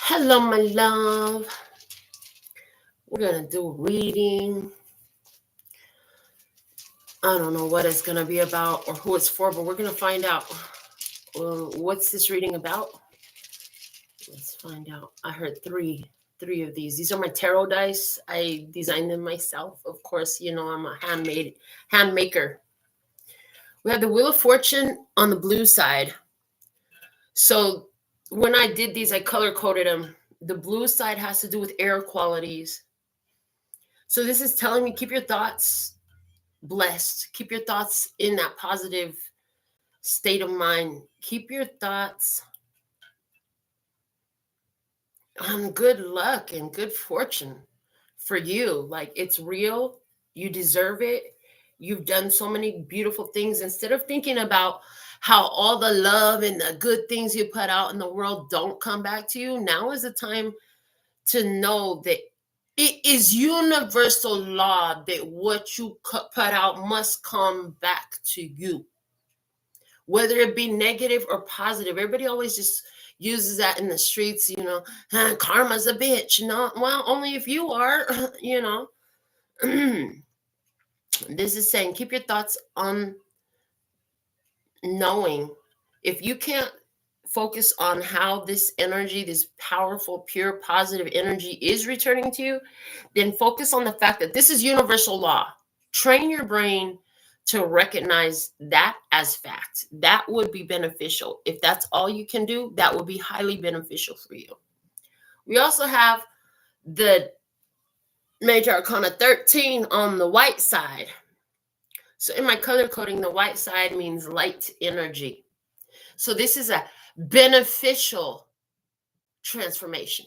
Hello, my love. We're going to do reading. I don't know what it's going to be about or who it's for, but we're going to find out. What's this reading about? Let's find out. I heard three of these. These are my tarot dice. I designed them myself. Of course, you know, I'm a hand maker. We have the Wheel of Fortune on the blue side. So when I did these, I color coded them. The blue side has to do with air qualities. So this is telling me keep your thoughts blessed. Keep your thoughts in that positive state of mind. Keep your thoughts on good luck and good fortune for you. Like, it's real. You deserve it. You've done so many beautiful things. Instead of thinking about how all the love and the good things you put out in the world don't come back to you, now is the time to know that it is universal law that what you put out must come back to you, whether it be negative or positive. Everybody always just uses that in the streets, you know, karma's a bitch, you know. Well, only if you are, you know. This is saying keep your thoughts on knowing. If you can't focus on how this energy, this powerful, pure, positive energy is returning to you, then focus on the fact that this is universal law. Train your brain to recognize that as fact. That would be beneficial. If that's all you can do, that would be highly beneficial for you. We also have the Major Arcana 13 on the white side. So in my color coding, the white side means light energy. So this is a beneficial transformation.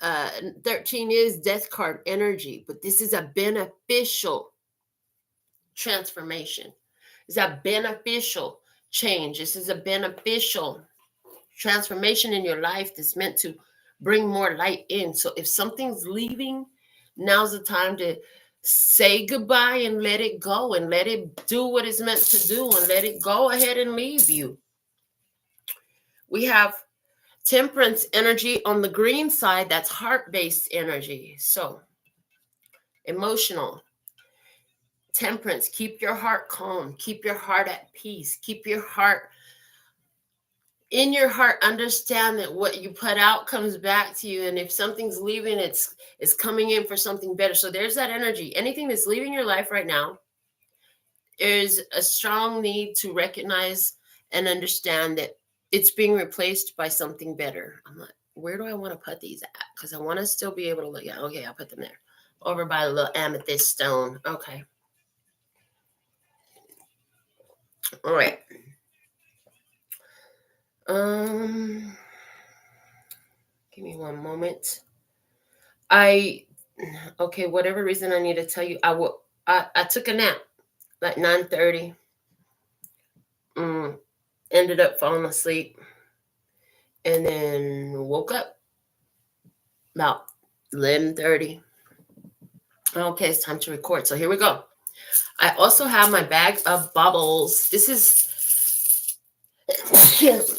13 is death card energy, but this is a beneficial transformation. It's a beneficial change. This is a beneficial transformation in your life that's meant to bring more light in. So if something's leaving, now's the time to say goodbye and let it go and let it do what it's meant to do and let it go ahead and leave you. We have Temperance energy on the green side. That's heart-based energy. So emotional. Temperance, keep your heart calm. Keep your heart at peace. Keep your heart in your heart. Understand that what you put out comes back to you. And if something's leaving, it's coming in for something better. So there's that energy. Anything that's leaving your life right now, there's a strong need to recognize and understand that it's being replaced by something better. I'm like, where do I want to put these at? Because I want to still be able to look at, okay, I'll put them there. Over by the little amethyst stone. Okay. All right. Give me one moment. Okay, whatever reason I need to tell you, I took a nap like 9:30. Ended up falling asleep and then woke up about 11:30. Okay, it's time to record. So here we go. I also have my bag of baubles. This is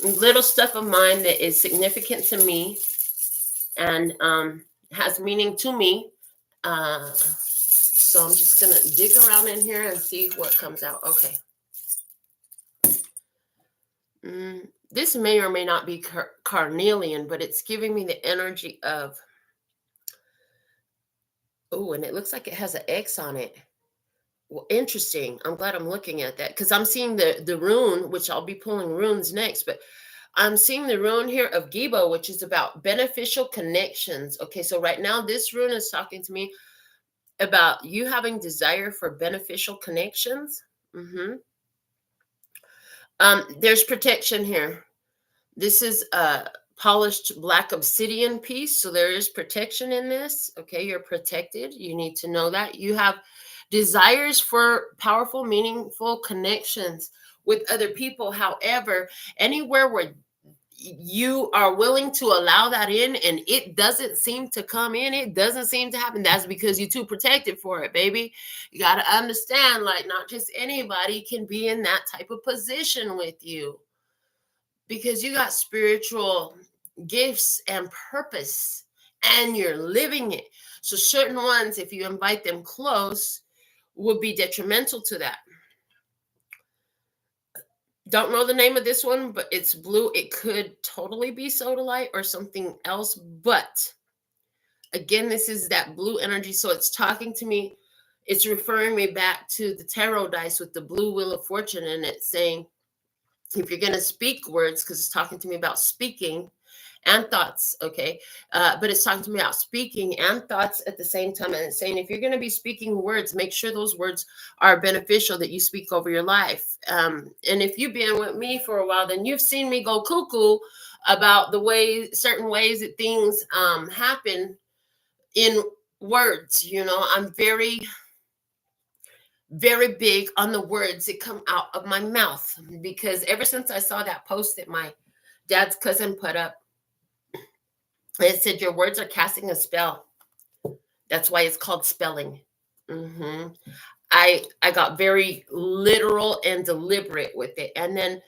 little stuff of mine that is significant to me and has meaning to me. So I'm just going to dig around in here and see what comes out. Okay. This may or may not be carnelian, but it's giving me the energy of, oh, and it looks like it has an X on it. Well, interesting. I'm glad I'm looking at that because I'm seeing the rune, which I'll be pulling runes next, but I'm seeing the rune here of Gibo, which is about beneficial connections. Okay, so right now this rune is talking to me about you having desire for beneficial connections. There's protection here. This is a polished black obsidian piece, so there is protection in this. Okay, you're protected. You need to know that. You have desires for powerful, meaningful connections with other people. However, anywhere where you are willing to allow that in and it doesn't seem to come in, it doesn't seem to happen, that's because you're too protected for it, baby. You got to understand, like, not just anybody can be in that type of position with you because you got spiritual gifts and purpose, and you're living it. So certain ones, if you invite them close, would be detrimental to that. Don't know the name of this one, but it's blue. It could totally be sodalite or something else. But again, this is that blue energy. So it's talking to me. It's referring me back to the tarot dice with the blue wheel of fortune. And it's saying, if you're going to speak words, because it's talking to me about speaking and thoughts, okay? But it's talking to me about speaking and thoughts at the same time. And it's saying, if you're going to be speaking words, make sure those words are beneficial, that you speak over your life. And if you've been with me for a while, then you've seen me go cuckoo about the way, certain ways that things happen in words. You know, I'm very, very big on the words that come out of my mouth, because ever since I saw that post that my dad's cousin put up, it said, your words are casting a spell. That's why it's called spelling. I got very literal and deliberate with it. And then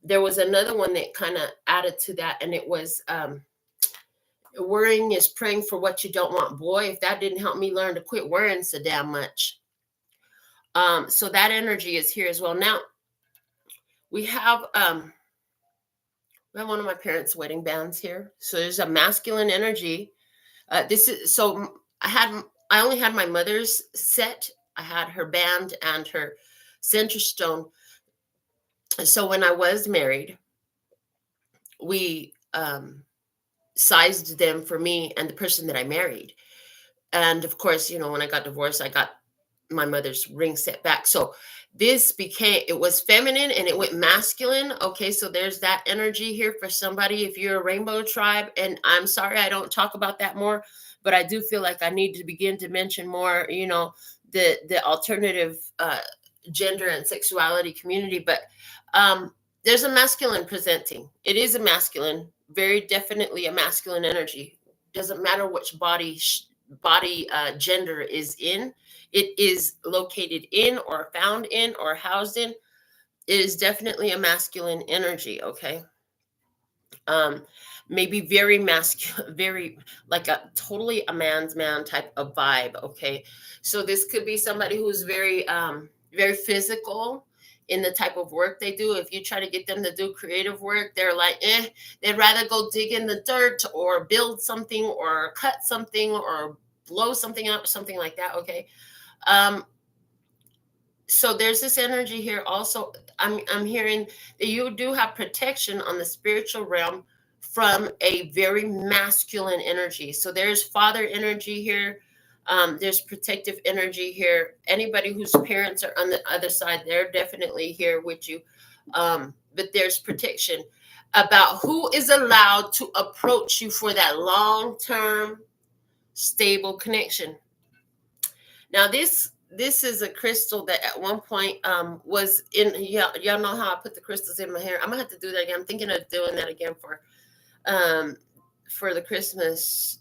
there was another one that kind of added to that, and it was worrying is praying for what you don't want. Boy, if that didn't help me learn to quit worrying so damn much. So that energy is here as well. Now we have one of my parents' wedding bands here. So there's a masculine energy. This is, so I only had my mother's set. I had her band and her center stone. So when I was married, we sized them for me and the person that I married. And of course, you know, when I got divorced, I got my mother's ring set back. So this became, it was feminine and it went masculine. Okay, so there's that energy here for somebody if you're a rainbow tribe. And I'm sorry I don't talk about that more, but I do feel like I need to begin to mention more, you know, the alternative gender and sexuality community. But there's a masculine presenting. It is a masculine, very definitely a masculine energy. Doesn't matter which body gender is in. It is located in or found in or housed in. It is definitely a masculine energy, okay? Maybe very masculine, very like a totally a man's man type of vibe, okay? So this could be somebody who's very, very physical in the type of work they do. If you try to get them to do creative work, they're like, they'd rather go dig in the dirt or build something or cut something or blow something up, something like that, okay? So there's this energy here also. I'm hearing that you do have protection on the spiritual realm from a very masculine energy. So there's father energy here. There's protective energy here. Anybody whose parents are on the other side, they're definitely here with you. But there's protection about who is allowed to approach you for that long-term stable connection. Now this is a crystal that at one point was in, y'all know how I put the crystals in my hair. I'm gonna have to do that again. I'm thinking of doing that again for the Christmas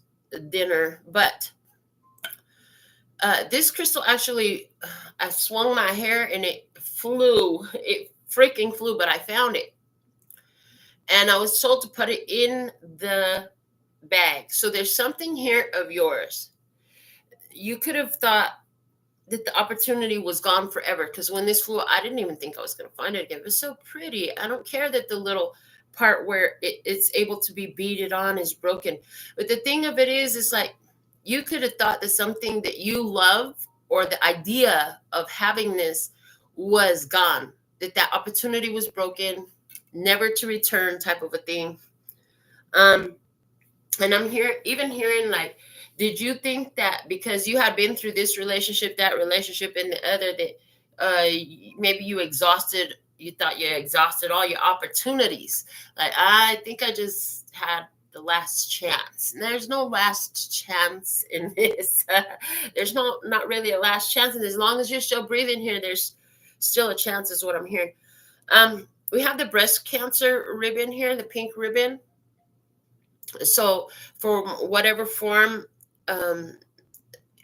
dinner. But this crystal actually, I swung my hair and it flew. It freaking flew, but I found it. And I was told to put it in the bag. So there's something here of yours. You could have thought that the opportunity was gone forever, because when this flew, I didn't even think I was going to find it again. It was so pretty. I don't care that the little part where it's able to be beaded on is broken. But the thing of it is like, you could have thought that something that you love or the idea of having this was gone, that opportunity was broken, never to return type of a thing. And I'm hearing like, did you think that because you had been through this relationship, that relationship, and the other, that maybe you thought you exhausted all your opportunities? Like, I think I just had the last chance. And there's no last chance in this. There's not really a last chance. And as long as you're still breathing here, there's still a chance, is what I'm hearing. We have the breast cancer ribbon here, the pink ribbon. So for whatever form,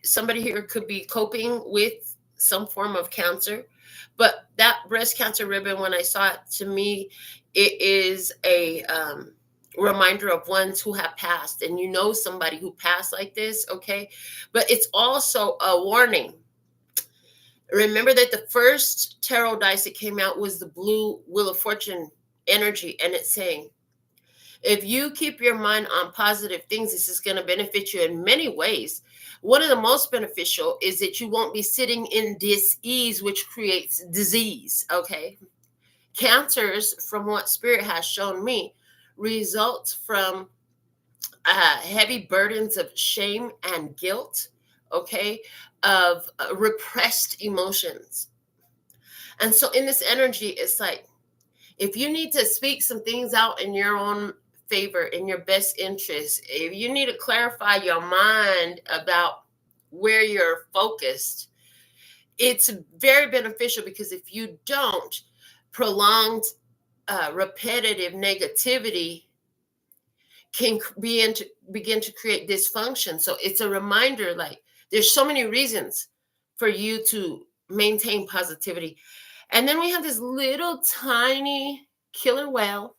somebody here could be coping with some form of cancer. But that breast cancer ribbon, when I saw it, to me, it is reminder of ones who have passed, and you know somebody who passed like this, okay? But it's also a warning. Remember that the first tarot dice that came out was the blue Wheel of Fortune energy, and it's saying, if you keep your mind on positive things, this is going to benefit you in many ways. One of the most beneficial is that you won't be sitting in dis-ease, which creates disease, okay? Cancers, from what Spirit has shown me, result from heavy burdens of shame and guilt, okay, of repressed emotions. And so in this energy, it's like, if you need to speak some things out in your own favor, in your best interest, if you need to clarify your mind about where you're focused, it's very beneficial, because if you don't, prolonged repetitive negativity can begin to create dysfunction. So it's a reminder, like, there's so many reasons for you to maintain positivity. And then we have this little tiny killer whale.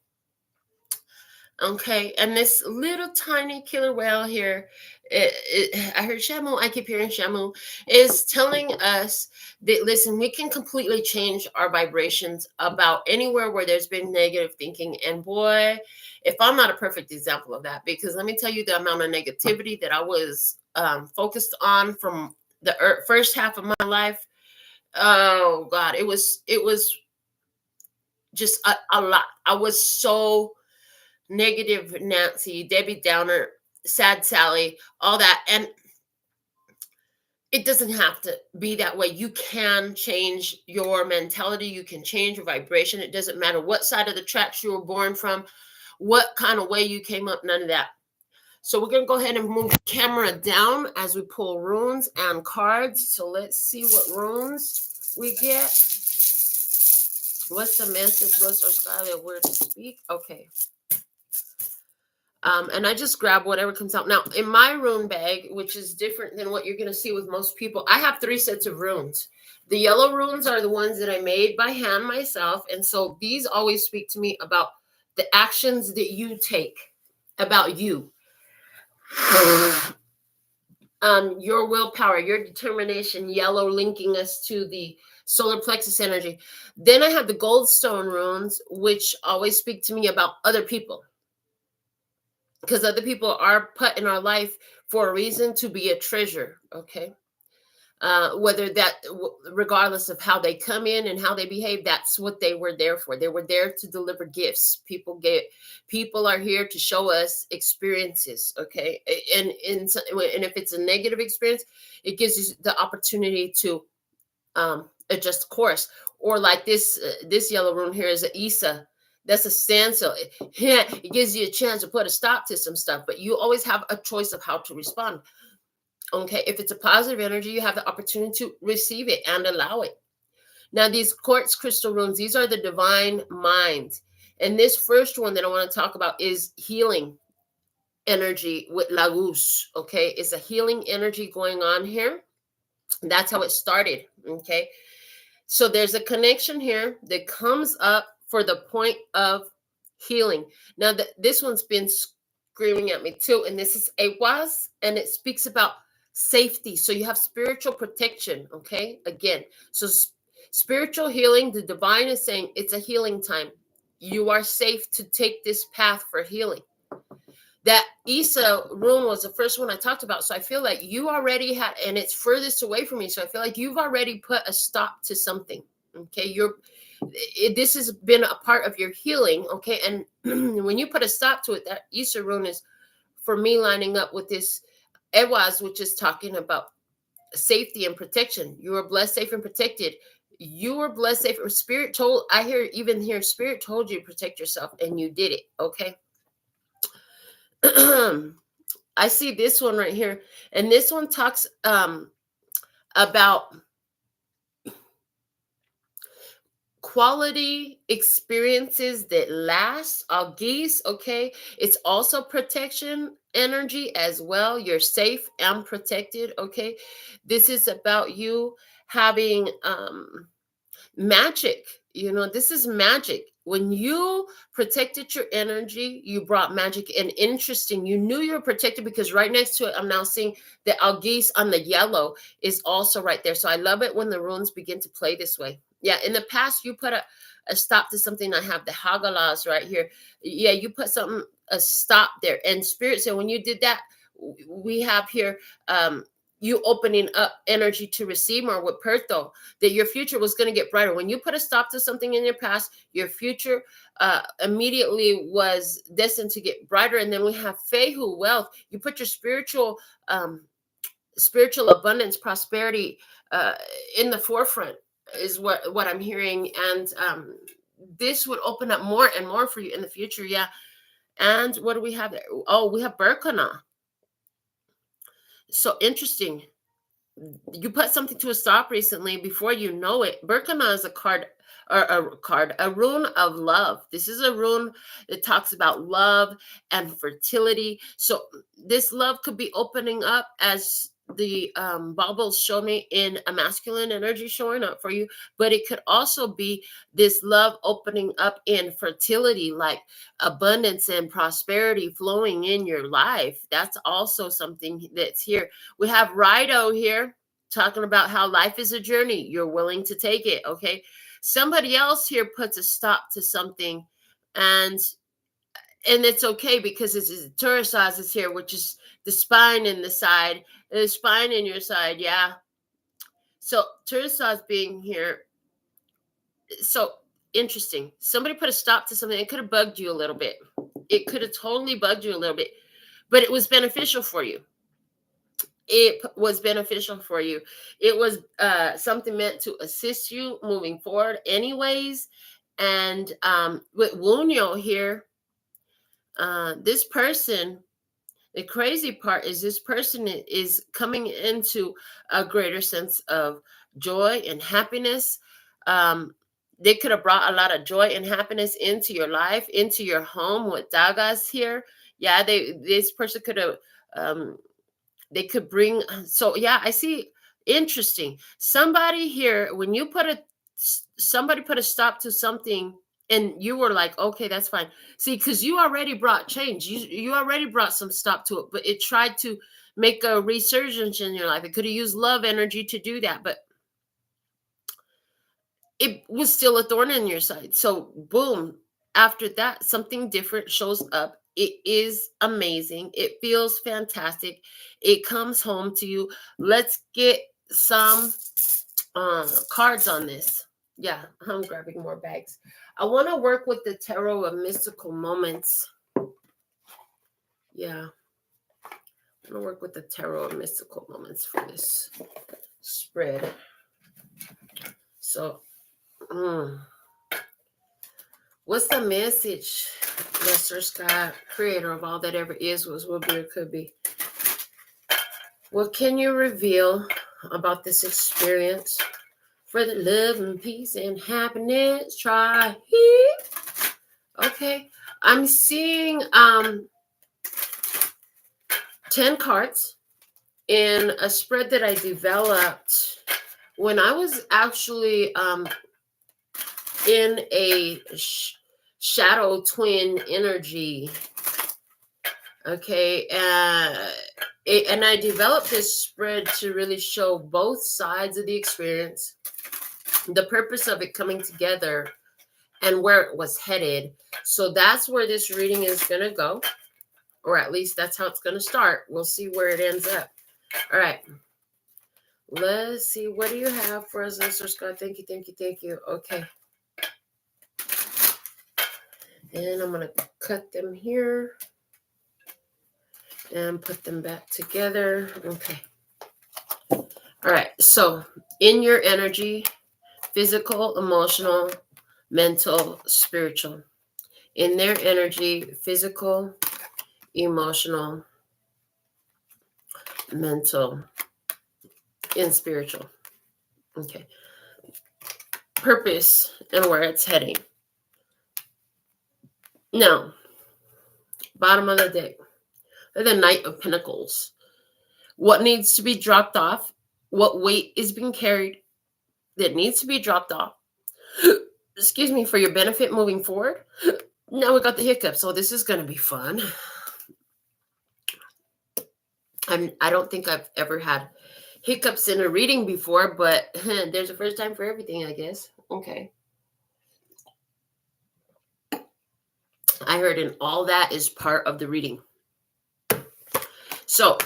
Okay, and this little tiny killer whale here, I heard Shamu, I keep hearing Shamu, is telling us that, listen, we can completely change our vibrations about anywhere where there's been negative thinking. And boy, if I'm not a perfect example of that, because let me tell you the amount of negativity that I was focused on from the first half of my life. Oh God, it was just a lot. I was so negative Nancy, Debbie Downer, sad Sally, all that. And it doesn't have to be that way. You can change your mentality. You can change your vibration. It doesn't matter what side of the tracks you were born from, what kind of way you came up, none of that. So we're going to go ahead and move the camera down as we pull runes and cards. So let's see what runes we get. What's the message? What's our style of word to speak? Okay. And I just grab whatever comes out. Now, in my rune bag, which is different than what you're going to see with most people, I have 3 sets of runes. The yellow runes are the ones that I made by hand myself. And so these always speak to me about the actions that you take, about you. Your willpower, your determination, yellow linking us to the solar plexus energy. Then I have the goldstone runes, which always speak to me about other people, because other people are put in our life for a reason, to be a treasure, okay? Whether that, regardless of how they come in and how they behave, that's what they were there for. They were there to deliver gifts. People are here to show us experiences, okay? And if it's a negative experience, it gives you the opportunity to adjust course. Or like this yellow rune here is an Isa. That's a standstill. It gives you a chance to put a stop to some stuff, but you always have a choice of how to respond. Okay, if it's a positive energy, you have the opportunity to receive it and allow it. Now, these quartz crystal runes, these are the divine mind. And this first one that I want to talk about is healing energy with Laguz. Okay, it's a healing energy going on here. That's how it started. Okay, so there's a connection here that comes up for the point of healing. Now, this one's been screaming at me too, and this is Awas, and it speaks about safety. So you have spiritual protection, okay? Again, so spiritual healing, the divine is saying it's a healing time. You are safe to take this path for healing. That Isa rune was the first one I talked about. So I feel like you already had, and it's furthest away from me. So I feel like you've already put a stop to something. Okay. This has been a part of your healing. Okay. And when you put a stop to it, that Isa rune is, for me, lining up with this Ewaz, which is talking about safety and protection. You are blessed, safe, and protected. You are blessed, safe. Spirit told, Spirit told you to protect yourself, and you did it. Okay. I see this one right here, and this one talks about quality experiences that last. Geese, okay. It's also protection energy as well. You're safe and protected. Okay. This is about you having magic. This is magic. When you protected your energy, you brought magic. And interesting, you knew you were protected because right next to it, I'm now seeing the algis on the yellow is also right there. So I love it when the runes begin to play this way. Yeah, in the past, you put a stop to something. I have the hagalas right here. Yeah, you put something, a stop there. And Spirit said when you did that, we have here you opening up energy to receive more with Perto, that your future was going to get brighter. When you put a stop to something in your past, your future immediately was destined to get brighter. And then we have Fehu, wealth. You put your spiritual abundance, prosperity in the forefront is what I'm hearing. And this would open up more and more for you in the future. Yeah. And what do we have there? Oh, we have Berkana. So interesting. You put something to a stop recently. Before you know it, Berkana is a rune of love. This is a rune that talks about love and fertility. So this love could be opening up as the baubles show me in a masculine energy showing up for you, but it could also be this love opening up in fertility, like abundance and prosperity flowing in your life. That's also something that's here. We have Rido here talking about how life is a journey. You're willing to take it. Okay. Somebody else here puts a stop to something, and it's okay because it's TᕼᗩT is here, which is the spine in the side, the spine in your side. Yeah. So TᕼᗩT being here. So interesting. Somebody put a stop to something. It could have bugged you a little bit. It could have totally bugged you a little bit, but it was beneficial for you. It was beneficial for you. It was something meant to assist you moving forward anyways. And with Wunyo here, this person, the crazy part is this person is coming into a greater sense of joy and happiness. They could have brought a lot of joy and happiness into your life, into your home with Dagas here. Yeah, this person could have, they could bring, so yeah, I see, interesting. Somebody here, when you somebody put a stop to something, and you were like, okay, that's fine. See, because you already brought change. You already brought some stop to it, but it tried to make a resurgence in your life. It could have used love energy to do that, but it was still a thorn in your side. So boom, after that, something different shows up. It is amazing. It feels fantastic. It comes home to you. Let's get some cards on this. Yeah, I'm grabbing more bags. I want to work with the tarot of mystical moments. Yeah. I'm going to work with the tarot of mystical moments for this spread. So, what's the message, Lesser Sky, creator of all that ever is, was, will be, or could be? What can you reveal about this experience for the love and peace and happiness? Try it. Okay. I'm seeing 10 cards in a spread that I developed when I was actually in a shadow twin energy. Okay. And I developed this spread to really show both sides of the experience, the purpose of it coming together, and where it was headed. So that's where this reading is going to go, or at least that's how it's going to start. We'll see where it ends up. All right. Let's see. What do you have for us, Mr. Scott? Thank you, thank you, thank you. Okay. And I'm going to cut them here and put them back together. Okay. All right. So in your energy, physical, emotional, mental, spiritual. In their energy, physical, emotional, mental, and spiritual. Okay. Purpose and where it's heading. Now, bottom of the deck, the Knight of Pentacles. What needs to be dropped off? What weight is being carried that needs to be dropped off? excuse me, for your benefit moving forward. Now we got the hiccups, so this is going to be fun. I don't think I've ever had hiccups in a reading before, but there's a first time for everything, I guess. Okay. I heard, and all that is part of the reading. So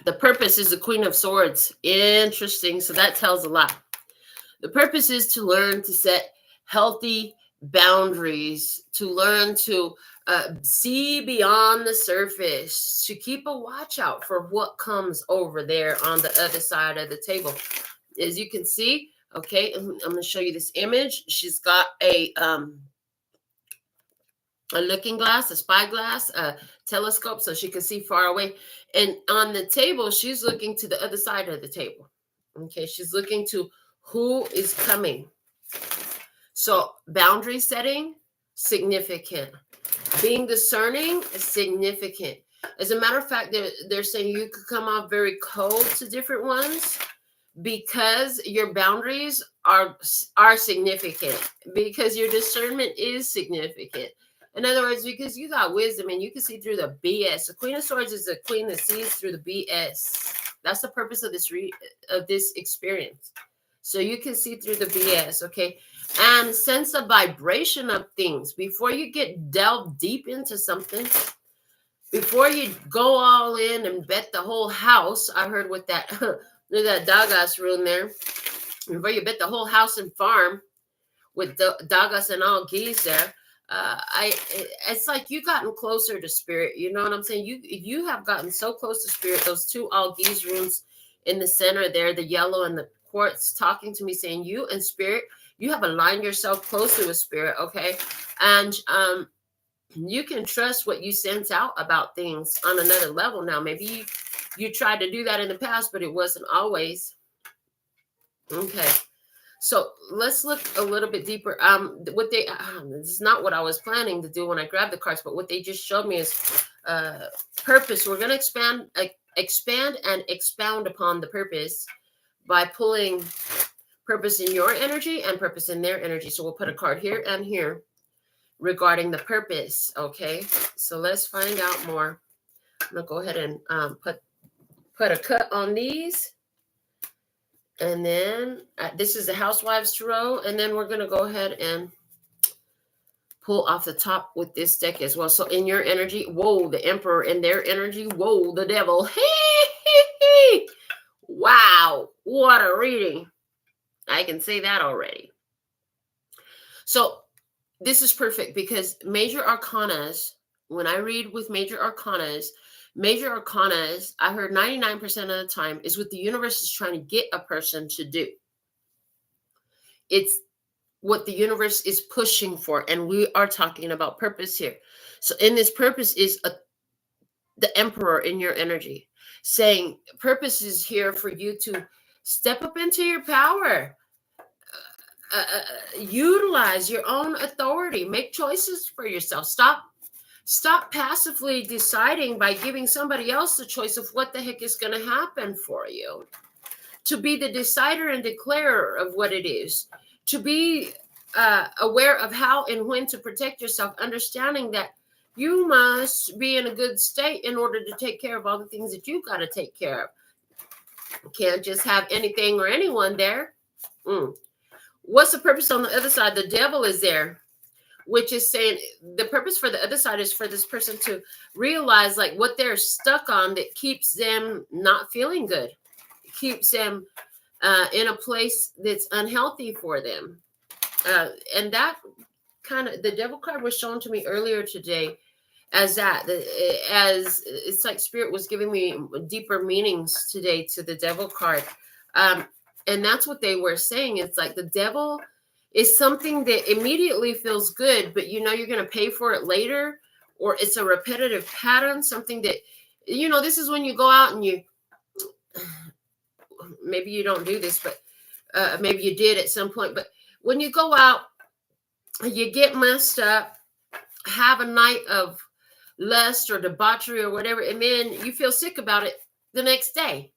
the purpose is the Queen of Swords. Interesting. So that tells a lot. The purpose is to learn to set healthy boundaries, to learn to see beyond the surface, to keep a watch out for what comes over there on the other side of the table. As you can see, okay, I'm going to show you this image. She's got a looking glass, a spyglass, a telescope, so she can see far away. And on the table, she's looking to the other side of the table. Okay, she's looking to who is coming. So boundary setting, significant. Being discerning is significant. As a matter of fact, they're saying you could come off very cold to different ones because your boundaries are significant, because your discernment is significant. In other words, because you got wisdom and you can see through the BS. The Queen of Swords is a queen that sees through the BS. That's the purpose of this experience. So you can see through the BS, okay? And sense a vibration of things. Before you get delved deep into something, before you go all in and bet the whole house, I heard with that, that Dagas rune there, before you bet the whole house and farm with the Dagas and all geese there, it's like you gotten closer to spirit. You know what I'm saying? You have gotten so close to spirit. Those two Algiz runes in the center there, the yellow and the quartz, talking to me, saying you and spirit, you have aligned yourself closely with spirit, okay? And you can trust what you sense out about things on another level now. Maybe you tried to do that in the past, but it wasn't always. Okay. So let's look a little bit deeper. This is not what I was planning to do when I grabbed the cards, but what they just showed me is purpose. We're going to expand and expound upon the purpose by pulling purpose in your energy and purpose in their energy. So we'll put a card here and here regarding the purpose. Okay. So let's find out more. I'm going to go ahead and put a cut on these. And then this is the Housewives Tarot. And then we're going to go ahead and pull off the top with this deck as well. So in your energy, whoa, the Emperor. In their energy, whoa, the Devil. Wow, what a reading. I can say that already. So this is perfect because major arcanas, when I read with major arcanas, I heard 99% of the time is what the universe is trying to get a person to do. It's what the universe is pushing for. And we are talking about purpose here. So in this purpose is the Emperor in your energy, saying purpose is here for you to step up into your power. Utilize your own authority. Make choices for yourself. Stop passively deciding by giving somebody else the choice of what the heck is going to happen for you. To be the decider and declarer of what it is. To be aware of how and when to protect yourself, understanding that you must be in a good state in order to take care of all the things that you've got to take care of. You can't just have anything or anyone there. What's the purpose on the other side? The Devil is there, which is saying the purpose for the other side is for this person to realize like what they're stuck on that keeps them not feeling good, keeps them in a place that's unhealthy for them. And that kind of, the Devil card was shown to me earlier today as it's like spirit was giving me deeper meanings today to the Devil card. And that's what they were saying. It's like the devil is something that immediately feels good, but you know you're going to pay for it later, or it's a repetitive pattern, something that, you know, this is when you go out and you, maybe you don't do this, but maybe you did at some point, but when you go out, you get messed up, have a night of lust or debauchery or whatever, and then you feel sick about it the next day,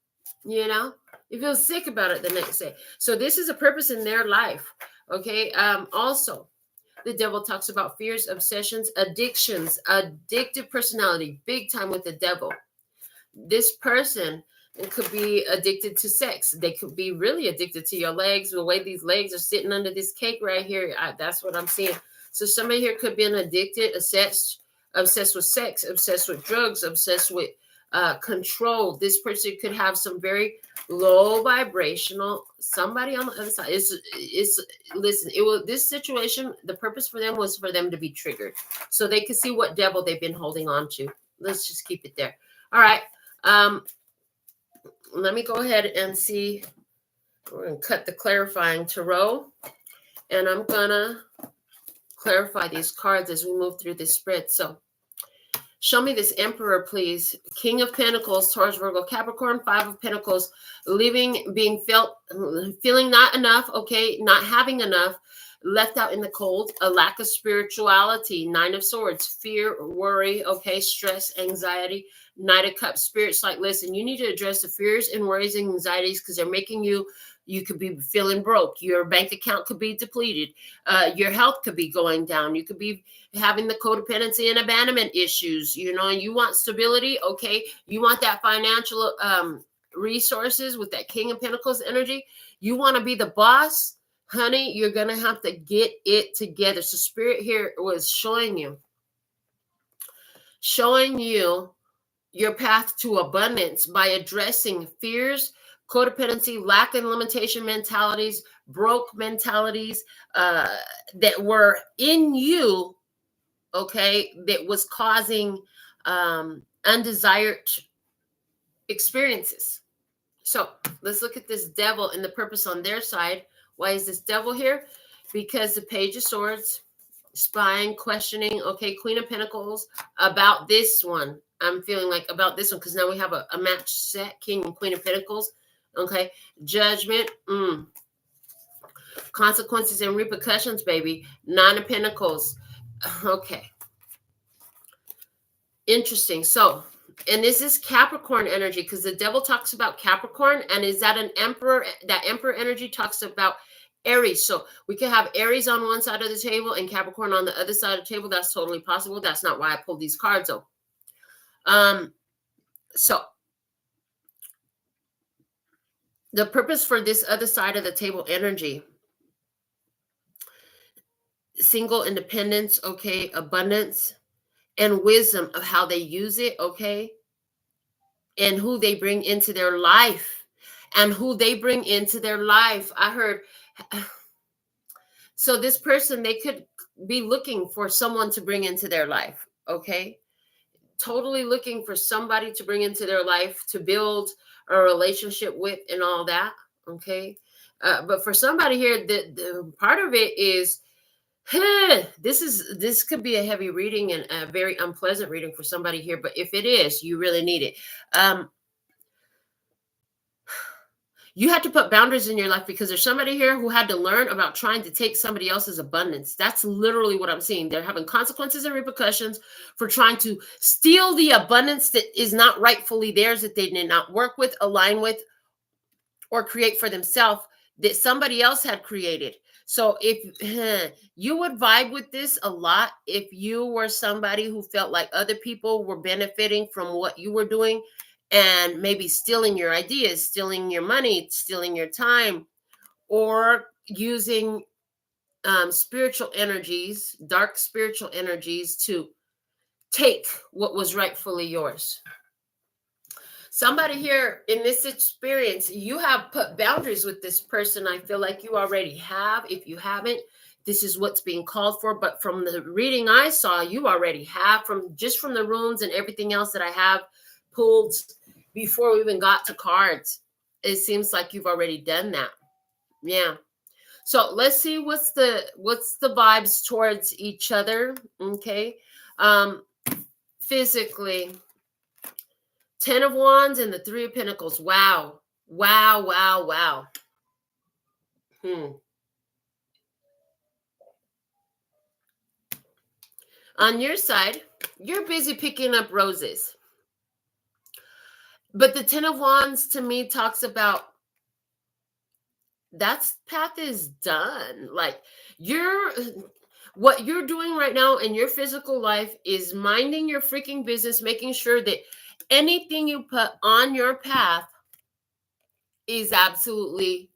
you know? You feel sick about it the next day. So this is a purpose in their life. Okay. Also, the devil talks about fears, obsessions, addictions, addictive personality, big time with the devil. This person could be addicted to sex. They could be really addicted to your legs. The way these legs are sitting under this cake right here, that's what I'm seeing. So somebody here could be an addicted, obsessed with sex, obsessed with drugs, obsessed with control. This person could have some very low vibrational. Somebody on the other side listen. This situation. The purpose for them was for them to be triggered, so they could see what devil they've been holding on to. Let's just keep it there. All right. Let me go ahead and see. We're going to cut the clarifying tarot, and I'm going to clarify these cards as we move through this spread. So show me this Emperor, please. King of Pentacles, Taurus, Virgo, Capricorn, Five of Pentacles, feeling not enough, okay, not having enough, left out in the cold, a lack of spirituality, Nine of Swords, fear, worry, okay, stress, anxiety, Knight of Cups, spirits like, listen, you need to address the fears and worries and anxieties because they're making you could be feeling broke. Your bank account could be depleted. Your health could be going down. You could be having the codependency and abandonment issues. You know, you want stability. Okay. You want that financial resources with that King of Pentacles energy. You want to be the boss, honey. You're going to have to get it together. So Spirit here was showing you your path to abundance by addressing fears, codependency, lack and limitation mentalities, broke mentalities that were in you, okay, that was causing undesired experiences. So let's look at this devil and the purpose on their side. Why is this devil here? Because the Page of Swords, spying, questioning, okay, Queen of Pentacles, about this one. I'm feeling like about this one because now we have a match set, King and Queen of Pentacles. Okay, Judgment, consequences and repercussions, baby. Nine of Pentacles. Okay, interesting. So, and this is Capricorn energy because the devil talks about Capricorn, and is that an Emperor? That Emperor energy talks about Aries. So we can have Aries on one side of the table and Capricorn on the other side of the table. That's totally possible. That's not why I pulled these cards, though. So the purpose for this other side of the table energy, single independence, okay, abundance and wisdom of how they use it, okay, and who they bring into their life I heard. So this person, they could be looking for someone to bring into their life, okay, totally looking for somebody to bring into their life to build a relationship with and all that, okay. But for somebody here, the part of it is, this could be a heavy reading and a very unpleasant reading for somebody here. But if it is, you really need it. You had to put boundaries in your life because there's somebody here who had to learn about trying to take somebody else's abundance. That's literally what I'm seeing. They're having consequences and repercussions for trying to steal the abundance that is not rightfully theirs, that they did not work with, align with, or create for themselves, that somebody else had created. So if you would vibe with this a lot, if you were somebody who felt like other people were benefiting from what you were doing and maybe stealing your ideas, stealing your money, stealing your time, or using spiritual energies, dark spiritual energies to take what was rightfully yours. Somebody here in this experience, you have put boundaries with this person. I feel like you already have. If you haven't, this is what's being called for. But from the reading I saw, you already have, from the runes and everything else that I have pulled before we even got to cards. It seems like you've already done that. Yeah. So let's see what's the vibes towards each other. Okay. Physically. 10 of Wands and the 3 of Pentacles. Wow. Wow, wow, wow. On your side, you're busy picking up roses. But the 10 of Wands to me talks about that path is done. Like what you're doing right now in your physical life is minding your freaking business, making sure that anything you put on your path is absolutely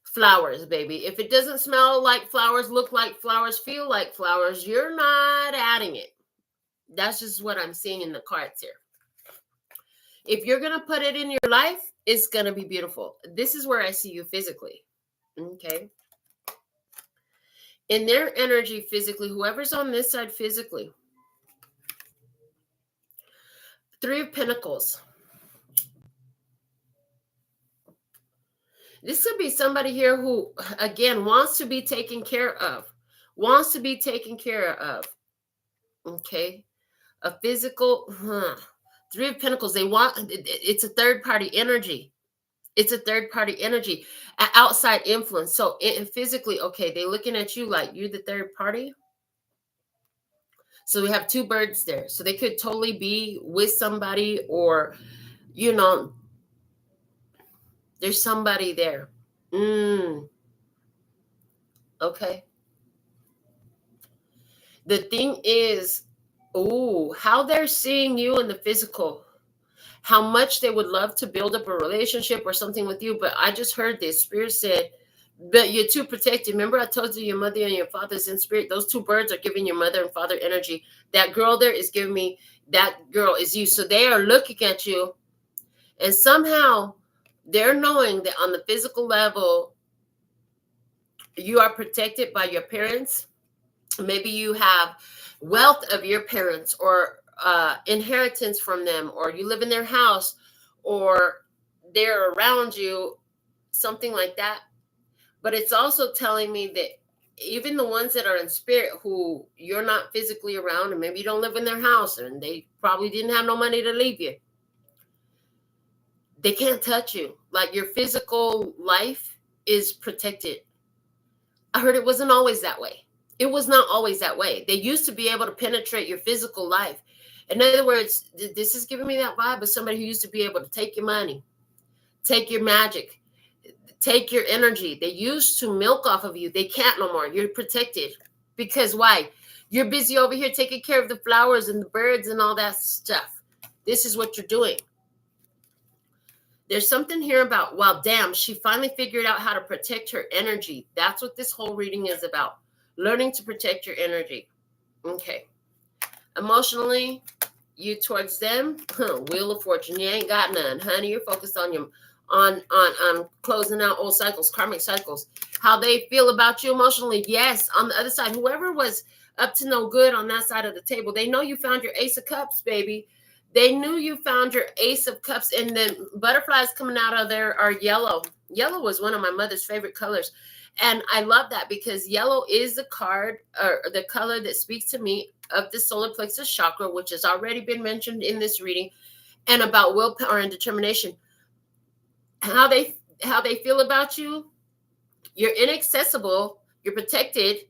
flowers, baby. If it doesn't smell like flowers, look like flowers, feel like flowers, you're not adding it. That's just what I'm seeing in the cards here. If you're going to put it in your life, it's going to be beautiful. This is where I see you physically. Okay. In their energy physically, whoever's on this side physically. 3 of Pentacles. This could be somebody here who, again, wants to be taken care of. Wants to be taken care of. Okay. A physical, 3 of Pentacles. They want, it's a third party energy. It's a third party energy, an outside influence. So physically, okay, they're looking at you like you're the third party. So we have 2 birds there. So they could totally be with somebody, or, you know, there's somebody there. Okay. The thing is, how they're seeing you in the physical, how much they would love to build up a relationship or something with you. But I just heard this. Spirit said, but you're too protected. Remember, I told you your mother and your father's in spirit. Those 2 birds are giving your mother and father energy. That girl there is giving me, that girl is you. So they are looking at you, and somehow they're knowing that on the physical level, you are protected by your parents. Maybe you have wealth of your parents, or inheritance from them, or you live in their house, or they're around you, something like that. But it's also telling me that even the ones that are in spirit who you're not physically around, and maybe you don't live in their house, and they probably didn't have no money to leave you, they can't touch you. Like, your physical life is protected. I heard it wasn't always that way. It was not always that way. They used to be able to penetrate your physical life. In other words, this is giving me that vibe of somebody who used to be able to take your money, take your magic, take your energy. They used to milk off of you. They can't no more. You're protected. Because why? You're busy over here taking care of the flowers and the birds and all that stuff. This is what you're doing. There's something here about, well, damn, she finally figured out how to protect her energy. That's what this whole reading is about. Learning to protect your energy. Okay. Emotionally, you towards them, Wheel of Fortune. You ain't got none, honey. You're focused on your on closing out old cycles, karmic cycles. How they feel about you emotionally. Yes, on the other side, whoever was up to no good on that side of the table, they know you found your Ace of Cups, baby. They knew you found your Ace of Cups, and the butterflies coming out of there are yellow. Yellow was one of my mother's favorite colors. And I love that because yellow is the card, or the color that speaks to me of the solar plexus chakra, which has already been mentioned in this reading, and about willpower and determination. How they feel about you, you're inaccessible, you're protected,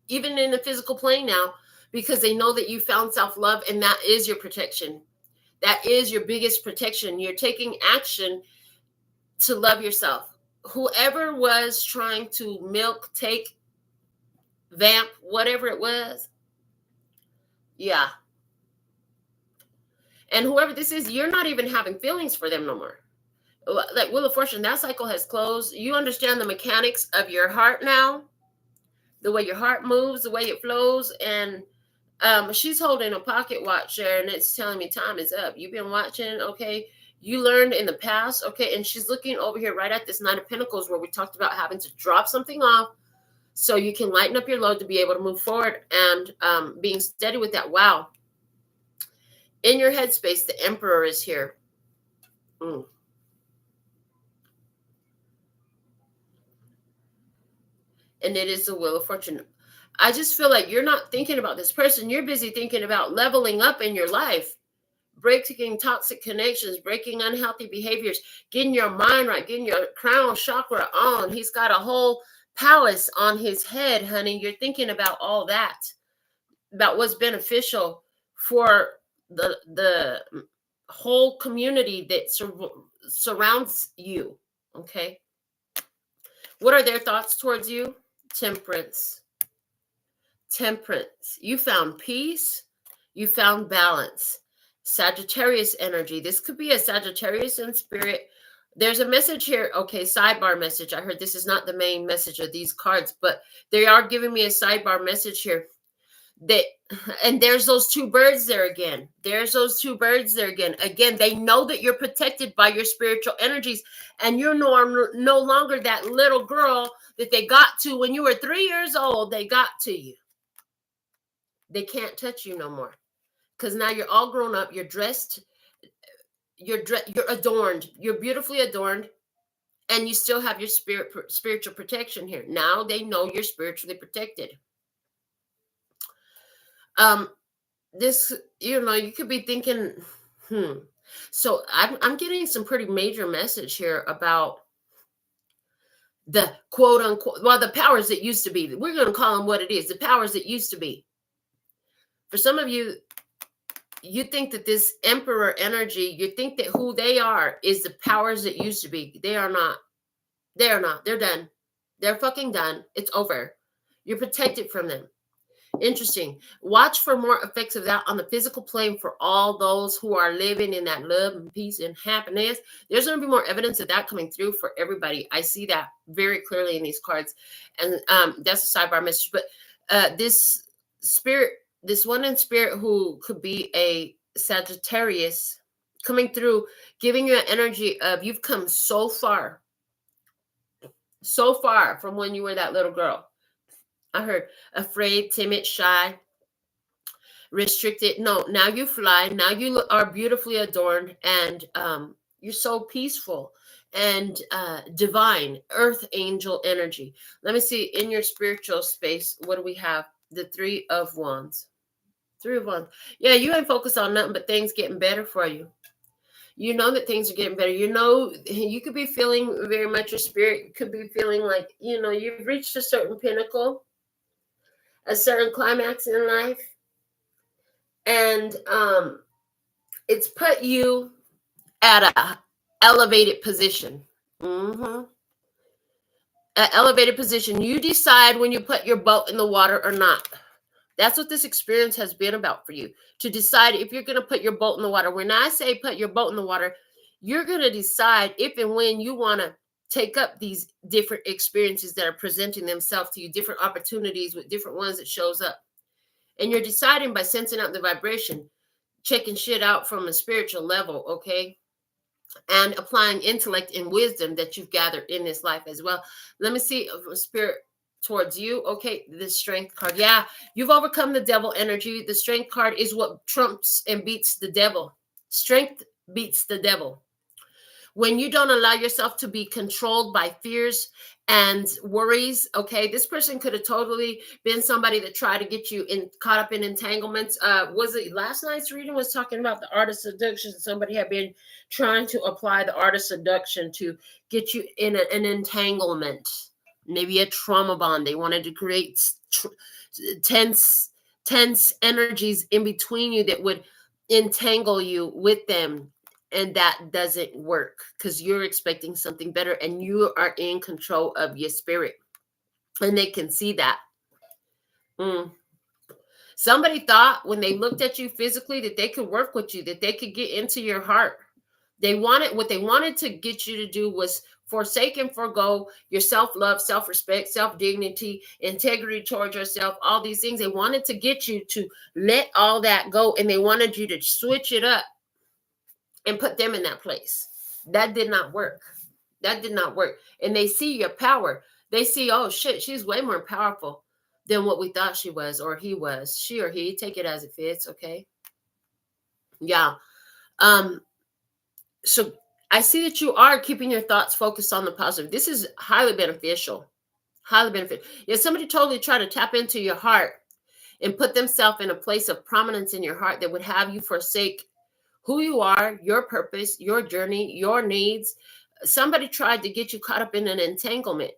even in the physical plane now, because they know that you found self-love, and that is your protection. That is your biggest protection. You're taking action to love yourself. Whoever was trying to milk, take, vamp, whatever it was, yeah. And whoever this is, you're not even having feelings for them no more. Like Wheel of Fortune, that cycle has closed. You understand the mechanics of your heart now, the way your heart moves, the way it flows. And she's holding a pocket watch there, and it's telling me time is up. You've been watching, okay? You learned in the past, okay? And she's looking over here right at this Nine of Pentacles, where we talked about having to drop something off so you can lighten up your load to be able to move forward, and being steady with that. Wow. In your headspace, the Emperor is here. And it is the Wheel of Fortune. I just feel like you're not thinking about this person. You're busy thinking about leveling up in your life, breaking toxic connections, breaking unhealthy behaviors, getting your mind right, getting your crown chakra on. He's got a whole palace on his head, honey. You're thinking about all that, about what's beneficial for the whole community that surrounds you. Okay. What are their thoughts towards you? Temperance. Temperance. You found peace. You found balance. Sagittarius energy. This could be a Sagittarius in spirit. There's a message here. Okay, sidebar message. I heard this is not the main message of these cards, but they are giving me a sidebar message here. And there's those two birds there again. There's those two birds there again. Again, they know that you're protected by your spiritual energies, and you're no longer that little girl that they got to when you were 3 years old. They got to you. They can't touch you no more, because now you're all grown up. You're dressed. You're adorned. You're beautifully adorned, and you still have your spiritual protection here. Now they know you're spiritually protected. This, you could be thinking, So I'm getting some pretty major message here about the quote unquote, well, the powers that used to be. We're going to call them what it is, the powers that used to be. For some of you, you think that this emperor energy, you think that who they are is the powers that used to be. They are not. They are not. They're done. They're fucking done. It's over. You're protected from them. Interesting. Watch for more effects of that on the physical plane for all those who are living in that love and peace and happiness. There's going to be more evidence of that coming through for everybody. I see that very clearly in these cards. And that's a sidebar message. But this one in spirit who could be a Sagittarius coming through, giving you an energy of you've come so far from when you were that little girl. I heard afraid, timid, shy, restricted. No, now you fly. Now you are beautifully adorned, and you're so peaceful and divine, earth angel energy. Let me see in your spiritual space. What do we have? The Three of Wands. Three of Wands. Yeah, you ain't focused on nothing but things getting better for you. You know that things are getting better. You could be feeling very much your spirit. You could be feeling like, you've reached a certain pinnacle, a certain climax in life, and it's put you at a elevated position. An elevated position. You decide when you put your boat in the water or not. That's what this experience has been about for you, to decide if you're going to put your boat in the water. When I say put your boat in the water, you're going to decide if and when you want to take up these different experiences that are presenting themselves to you, different opportunities with different ones that shows up. And you're deciding by sensing out the vibration, checking shit out from a spiritual level, okay? And applying intellect and wisdom that you've gathered in this life as well. Let me see spirit towards you. Okay, the Strength card. Yeah, you've overcome the devil energy. The Strength card is what trumps and beats the devil. Strength beats the devil. When you don't allow yourself to be controlled by fears and worries, okay, this person could have totally been somebody that tried to get you caught up in entanglements. Was it last night's reading was talking about the art of seduction? Somebody had been trying to apply the art of seduction to get you in an entanglement, maybe a trauma bond. They wanted to create tense energies in between you that would entangle you with them. And that doesn't work because you're expecting something better and you are in control of your spirit. And they can see that. Somebody thought when they looked at you physically that they could work with you, that they could get into your heart. What they wanted to get you to do was forsake and forgo your self-love, self-respect, self-dignity, integrity towards yourself, all these things. They wanted to get you to let all that go, and they wanted you to switch it up and put them in that place. That did not work. That did not work. And they see your power. They see, oh shit, she's way more powerful than what we thought she was or he was. She or he, take it as it fits, okay? Yeah. So I see that you are keeping your thoughts focused on the positive. This is highly beneficial. Highly beneficial. Yeah, somebody totally tried to tap into your heart and put themselves in a place of prominence in your heart that would have you forsake who you are, your purpose, your journey, your needs. Somebody tried to get you caught up in an entanglement.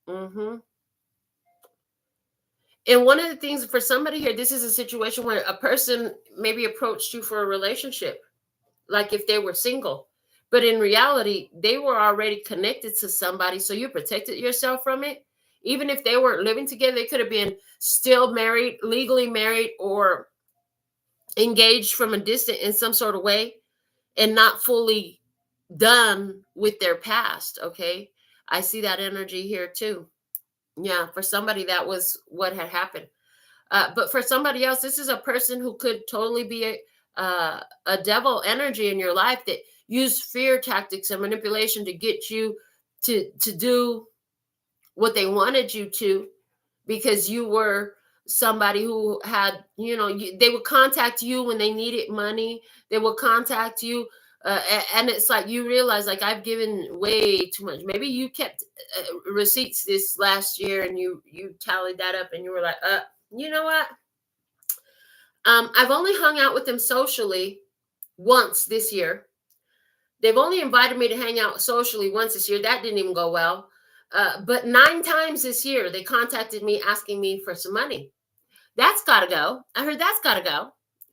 And one of the things for somebody here, this is a situation where a person maybe approached you for a relationship, like if they were single. But in reality, they were already connected to somebody, so you protected yourself from it. Even if they weren't living together, they could have been still married, legally married, or engaged from a distance in some sort of way, and not fully done with their past. Okay, I see that energy here too. Yeah, for somebody, that was what had happened. But for somebody else, this is a person who could totally be a devil energy in your life that used fear tactics and manipulation to get you to do what they wanted you to, because you were somebody who had, they would contact you when they needed money. They would contact you. And it's like you realize, like, I've given way too much. Maybe you kept receipts this last year, and you tallied that up, and you were like, you know what? I've only hung out with them socially once this year. They've only invited me to hang out socially once this year. That didn't even go well. But 9 times this year, they contacted me asking me for some money. That's got to go. I heard that's got to go.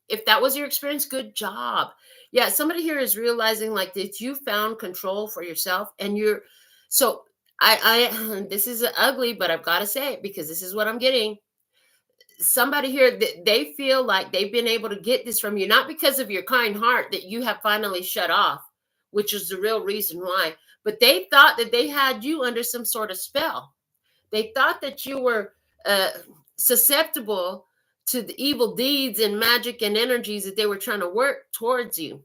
If that was your experience, good job. Yeah, somebody here is realizing, like, that you found control for yourself, and you're so I this is ugly, but I've got to say it because this is what I'm getting. Somebody here, they feel like they've been able to get this from you, not because of your kind heart that you have finally shut off, which is the real reason why, but they thought that they had you under some sort of spell. They thought that you were susceptible to the evil deeds and magic and energies that they were trying to work towards you.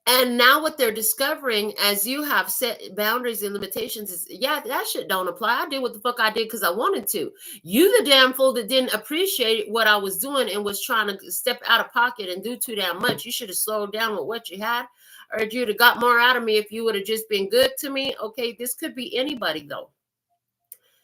And now what they're discovering, as you have set boundaries and limitations, is, yeah, that shit don't apply. I did what the fuck I did because I wanted to. You the damn fool that didn't appreciate what I was doing and was trying to step out of pocket and do too damn much. You should have slowed down with what you had, or you'd have got more out of me if you would have just been good to me. Okay, this could be anybody, though.